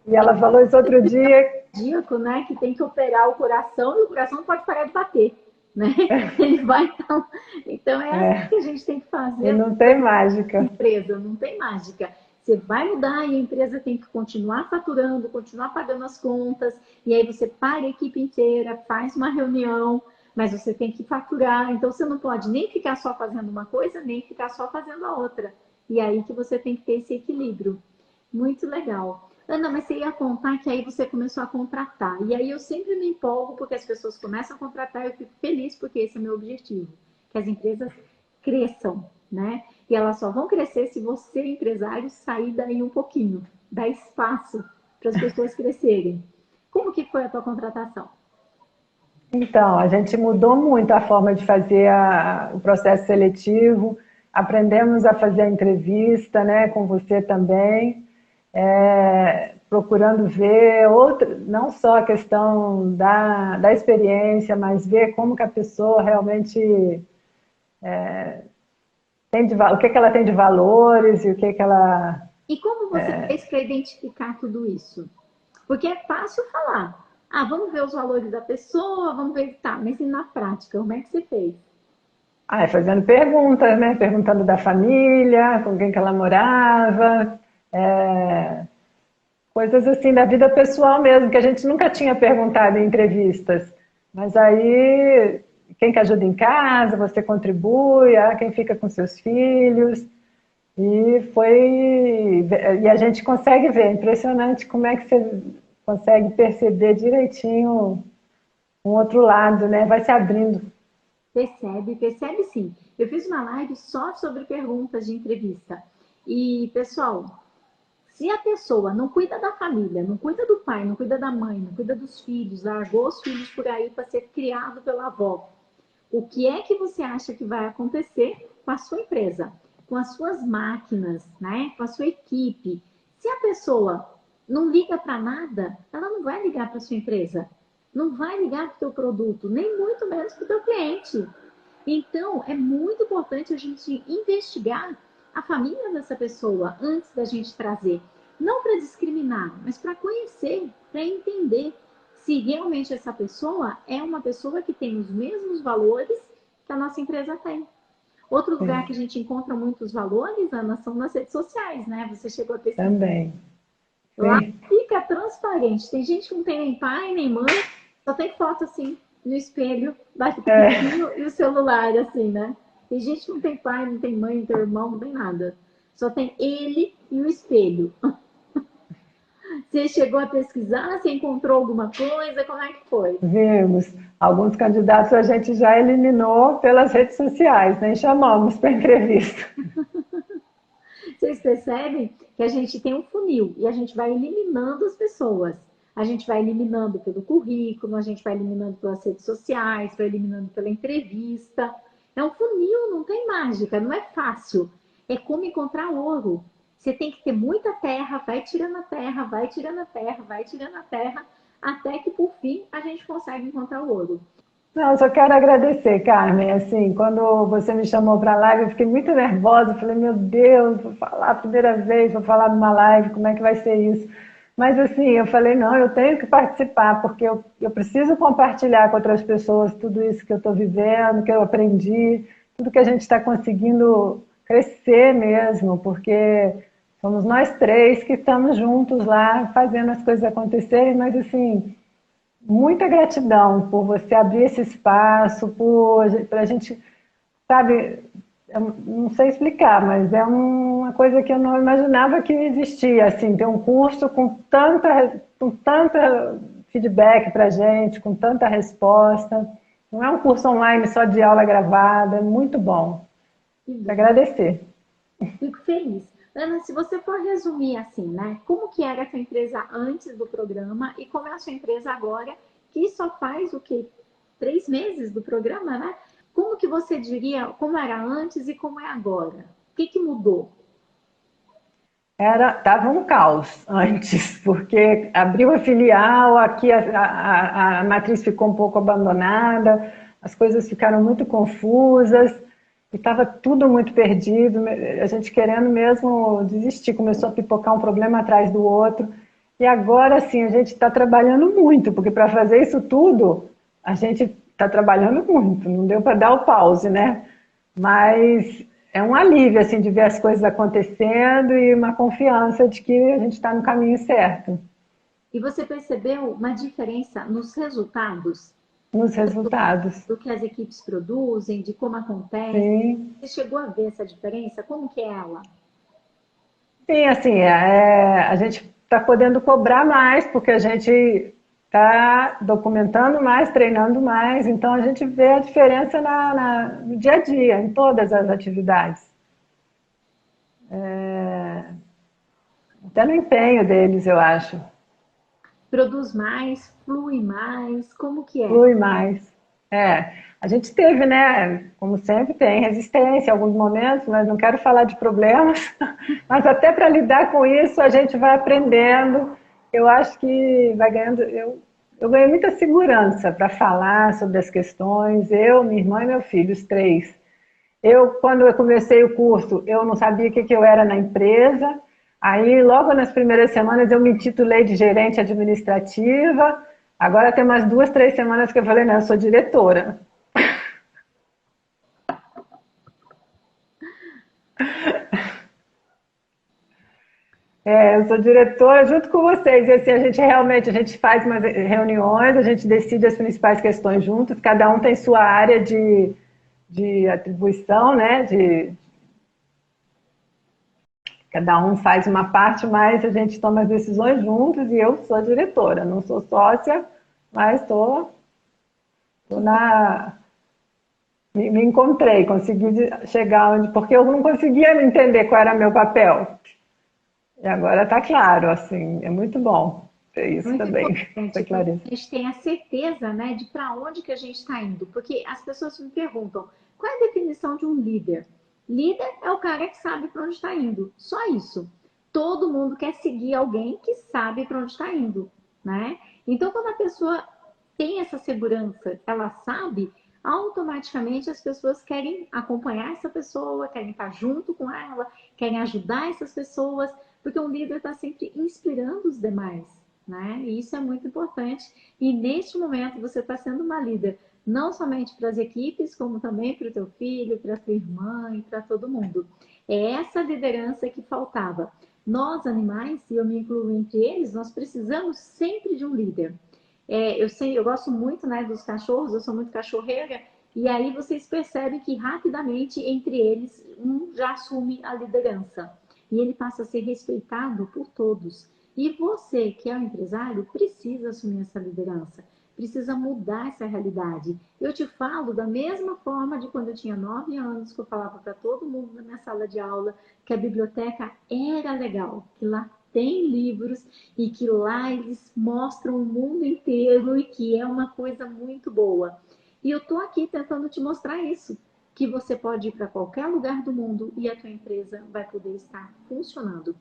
E ela falou isso outro dia. Cardíaco, né? Que tem que operar o coração e o coração não pode parar de bater, né? Ele vai então assim que a gente tem que fazer. E não tem mágica. Empresa, não tem mágica. Você vai mudar e a empresa tem que continuar faturando, continuar pagando as contas, e aí você para a equipe inteira, faz uma reunião, mas você tem que faturar, então você não pode nem ficar só fazendo uma coisa, nem ficar só fazendo a outra. E aí que você tem que ter esse equilíbrio. Muito legal. Ana, mas você ia contar que aí você começou a contratar. E aí eu sempre me empolgo porque as pessoas começam a contratar e eu fico feliz porque esse é meu objetivo. Que as empresas cresçam, né? E elas só vão crescer se você, empresário, sair daí um pouquinho. Dar espaço para as pessoas crescerem. Como que foi a tua contratação? Então, a gente mudou muito a forma de fazer o processo seletivo, aprendemos a fazer a entrevista, né, com você também, procurando ver não só a questão da experiência, mas ver como que a pessoa realmente o que que ela tem de valores e o que que ela... E como você fez para identificar tudo isso? Porque é fácil falar. Ah, vamos ver os valores da pessoa, vamos ver, tá, mas e na prática, como é que você fez? Fazendo perguntas, né? Perguntando da família, com quem que ela morava, coisas assim da vida pessoal mesmo, que a gente nunca tinha perguntado em entrevistas. Mas aí, quem que ajuda em casa, você contribui, quem fica com seus filhos. E a gente consegue ver, é impressionante como é que você consegue perceber direitinho um outro lado, né? Vai se abrindo. Percebe, percebe sim. Eu fiz uma live só sobre perguntas de entrevista. E, pessoal, se a pessoa não cuida da família, não cuida do pai, não cuida da mãe, não cuida dos filhos, largou os filhos por aí para ser criado pela avó, o que é que você acha que vai acontecer com a sua empresa, com as suas máquinas, né? Com a sua equipe? Se a pessoa não liga para nada, ela não vai ligar para a sua empresa, não vai ligar para o teu produto, nem muito menos para o teu cliente. Então, é muito importante a gente investigar a família dessa pessoa antes da gente trazer. Não para discriminar, mas para conhecer, para entender se realmente essa pessoa é uma pessoa que tem os mesmos valores que a nossa empresa tem. Outro lugar que a gente encontra muitos valores, Ana, são nas redes sociais, né? Você chegou a pesquisar. Também. Lá fica transparente. Tem gente que não tem nem pai, nem mãe, só tem foto assim no espelho, bate o pequenininho e o celular, assim, né? Tem gente que não tem pai, não tem mãe, não tem irmão, não tem nada. Só tem ele e o espelho. Você chegou a pesquisar? Você encontrou alguma coisa? Como é que foi? Vimos. Alguns candidatos a gente já eliminou pelas redes sociais, nem chamamos para entrevista. Vocês percebem que a gente tem um funil e a gente vai eliminando as pessoas. A gente vai eliminando pelo currículo, a gente vai eliminando pelas redes sociais, vai eliminando pela entrevista. É um funil, não tem mágica, não é fácil. É como encontrar ouro. Você tem que ter muita terra, vai tirando a terra, vai tirando a terra, vai tirando a terra, até que por fim a gente consegue encontrar o ouro. Não, só quero agradecer, Carmen. Assim, quando você me chamou para a live, eu fiquei muito nervosa. Falei, meu Deus, vou falar a primeira vez, vou falar numa live, como é que vai ser isso? Mas assim, eu falei, não, eu tenho que participar, porque eu preciso compartilhar com outras pessoas tudo isso que eu estou vivendo, que eu aprendi, tudo que a gente está conseguindo crescer mesmo, porque somos nós três que estamos juntos lá, fazendo as coisas acontecerem, mas assim, muita gratidão por você abrir esse espaço, para a gente, sabe, eu não sei explicar, mas é uma coisa que eu não imaginava que existia, assim, ter um curso com tanta feedback para a gente, com tanta resposta. Não é um curso online só de aula gravada, é muito bom. Agradecer. Fico feliz. Ana, se você for resumir assim, né? Como que era a sua empresa antes do programa e como é a sua empresa agora, que só faz o quê? 3 meses do programa, né? Como que você diria como era antes e como é agora? O que mudou? Tava um caos antes, porque abriu a filial, aqui a matriz ficou um pouco abandonada, as coisas ficaram muito confusas, e estava tudo muito perdido, a gente querendo mesmo desistir, começou a pipocar um problema atrás do outro, e agora sim, a gente está trabalhando muito, porque para fazer isso tudo, a gente está trabalhando muito, não deu para dar o pause, né? Mas é um alívio, assim, de ver as coisas acontecendo e uma confiança de que a gente está no caminho certo. E você percebeu uma diferença nos resultados? Nos resultados. Do que as equipes produzem, de como acontece? Sim. Você chegou a ver essa diferença? Como que é ela? Sim, assim, a gente está podendo cobrar mais, porque a gente está documentando mais, treinando mais, então a gente vê a diferença no dia a dia, em todas as atividades. Até no empenho deles, eu acho. Produz mais, flui mais, como que é? Flui mais. A gente teve, né, como sempre, tem resistência em alguns momentos, mas não quero falar de problemas, mas até para lidar com isso a gente vai aprendendo. Eu acho que vai ganhando. Eu ganhei muita segurança para falar sobre as questões, eu, minha irmã e meu filho, os três. Quando eu comecei o curso, eu não sabia o que eu era na empresa. Aí, logo nas primeiras semanas, eu me titulei de gerente administrativa. Agora tem umas 2, 3 semanas que eu falei, não, eu sou diretora. Eu sou diretora junto com vocês. E assim, a gente faz umas reuniões, a gente decide as principais questões juntos, cada um tem sua área de atribuição, né? Cada um faz uma parte, mas a gente toma as decisões juntos e eu sou diretora, não sou sócia, mas estou na. Me encontrei, consegui chegar onde. Porque eu não conseguia entender qual era meu papel. E agora está claro, assim, é muito bom ter isso Muito também, importante, essa porque clareza. a gente tem a certeza, né, de para onde que a gente está indo. Porque as pessoas me perguntam, qual é a definição de um líder? Líder é o cara que sabe para onde está indo. Só isso. Todo mundo quer seguir alguém que sabe para onde está indo, né? Então, quando a pessoa tem essa segurança, ela sabe, automaticamente as pessoas querem acompanhar essa pessoa, querem estar junto com ela, querem ajudar essas pessoas, porque um líder está sempre inspirando os demais, né? E isso é muito importante. E neste momento você está sendo uma líder, não somente para as equipes, como também para o teu filho, para a tua irmã e para todo mundo. É essa liderança que faltava. Nós, animais, e eu me incluo entre eles, nós precisamos sempre de um líder. Eu gosto muito, né, dos cachorros, eu sou muito cachorreira, e aí vocês percebem que rapidamente entre eles um já assume a liderança e ele passa a ser respeitado por todos. E você, que é um empresário, precisa assumir essa liderança, precisa mudar essa realidade. Eu te falo da mesma forma de quando eu tinha 9 anos, que eu falava para todo mundo na minha sala de aula que a biblioteca era legal, que lá tem livros e que lá eles mostram o mundo inteiro e que é uma coisa muito boa. E eu estou aqui tentando te mostrar isso, que você pode ir para qualquer lugar do mundo e a tua empresa vai poder estar funcionando.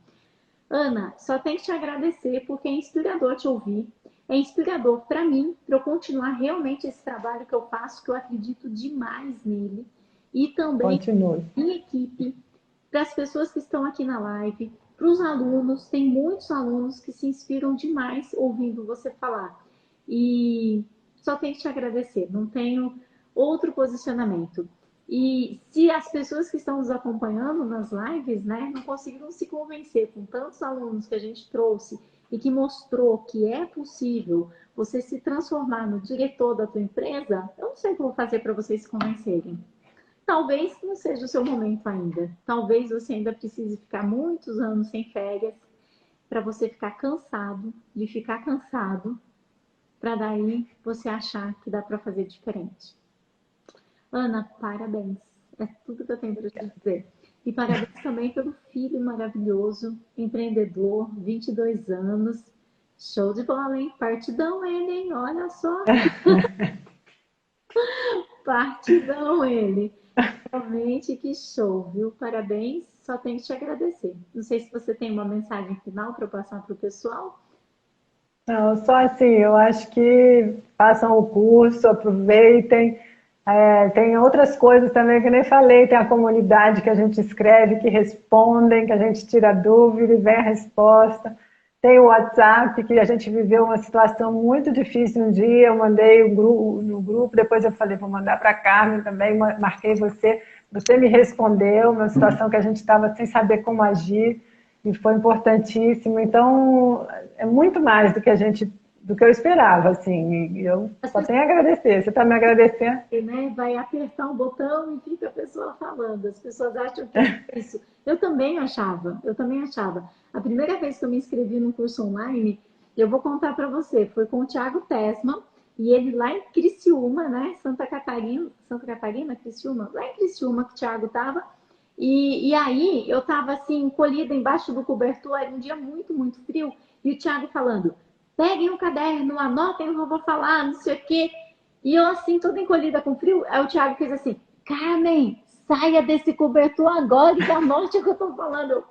Ana, só tenho que te agradecer porque é inspirador te ouvir. É inspirador para mim, para eu continuar realmente esse trabalho que eu faço, que eu acredito demais nele. E também Continue. minha equipe, para as pessoas que estão aqui na live, para os alunos, tem muitos alunos que se inspiram demais ouvindo você falar. E só tenho que te agradecer, não tenho outro posicionamento. E se as pessoas que estão nos acompanhando nas lives, né, não conseguiram se convencer com tantos alunos que a gente trouxe e que mostrou que é possível você se transformar no diretor da tua empresa, eu não sei o que eu vou fazer para vocês se convencerem. Talvez não seja o seu momento ainda. Talvez você ainda precise ficar muitos anos sem férias para você ficar cansado de ficar cansado, para daí você achar que dá para fazer diferente. Ana, parabéns. É tudo que eu tenho para te dizer. E parabéns também pelo filho maravilhoso, empreendedor, 22 anos. Show de bola, hein? Partidão ele, hein? Olha só. Partidão ele. Realmente que show, viu? Parabéns. Só tenho que te agradecer. Não sei se você tem uma mensagem final para passar para o pessoal. Não, só assim, eu acho que façam o curso, aproveitem. Tem outras coisas também que eu nem falei, tem a comunidade que a gente escreve, que respondem, que a gente tira dúvida e vem a resposta. Tem o WhatsApp, que a gente viveu uma situação muito difícil um dia, eu mandei no grupo, depois eu falei, vou mandar para a Carmen também, marquei você me respondeu, uma situação que a gente estava sem saber como agir, e foi importantíssimo. Então, é muito mais do que a gente do que eu esperava, assim. E eu só tenho a agradecer. Você está me agradecendo? Né? Vai apertar um botão e fica a pessoa falando. As pessoas acham que é isso. Eu também achava. A primeira vez que eu me inscrevi no curso online, eu vou contar para você, foi com o Thiago Tessman, e ele lá em Criciúma, né? Santa Catarina, Criciúma? Lá em Criciúma que o Thiago estava. E aí eu estava assim, encolhida embaixo do cobertor, era um dia muito, muito frio, e o Thiago falando, peguem um caderno, anotem o que eu vou falar, não sei o quê. E eu assim, toda encolhida com frio, aí o Thiago fez assim, Carmen, saia desse cobertor agora e anote o que eu estou falando.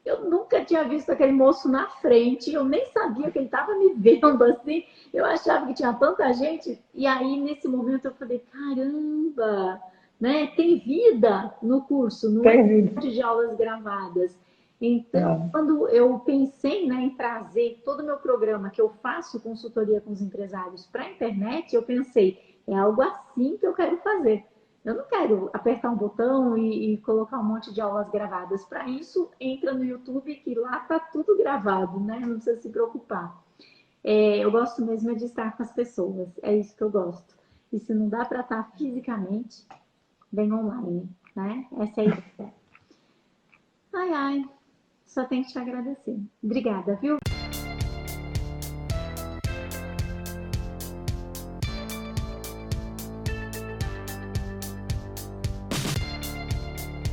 Eu nunca tinha visto aquele moço na frente, eu nem sabia que ele estava me vendo assim, eu achava que tinha tanta gente, e aí nesse momento eu falei, caramba, né? Tem vida no curso, não é um monte de aulas gravadas. Então, quando eu pensei, né, em trazer todo o meu programa que eu faço consultoria com os empresários para a internet, eu pensei, é algo assim que eu quero fazer. Eu não quero apertar um botão e colocar um monte de aulas gravadas. Para isso, entra no YouTube, que lá está tudo gravado, né? Não precisa se preocupar. Eu gosto mesmo de estar com as pessoas, é isso que eu gosto. E se não dá para estar fisicamente, vem online, né? Essa é a ideia. Ai, ai, só tenho que te agradecer. Obrigada, viu?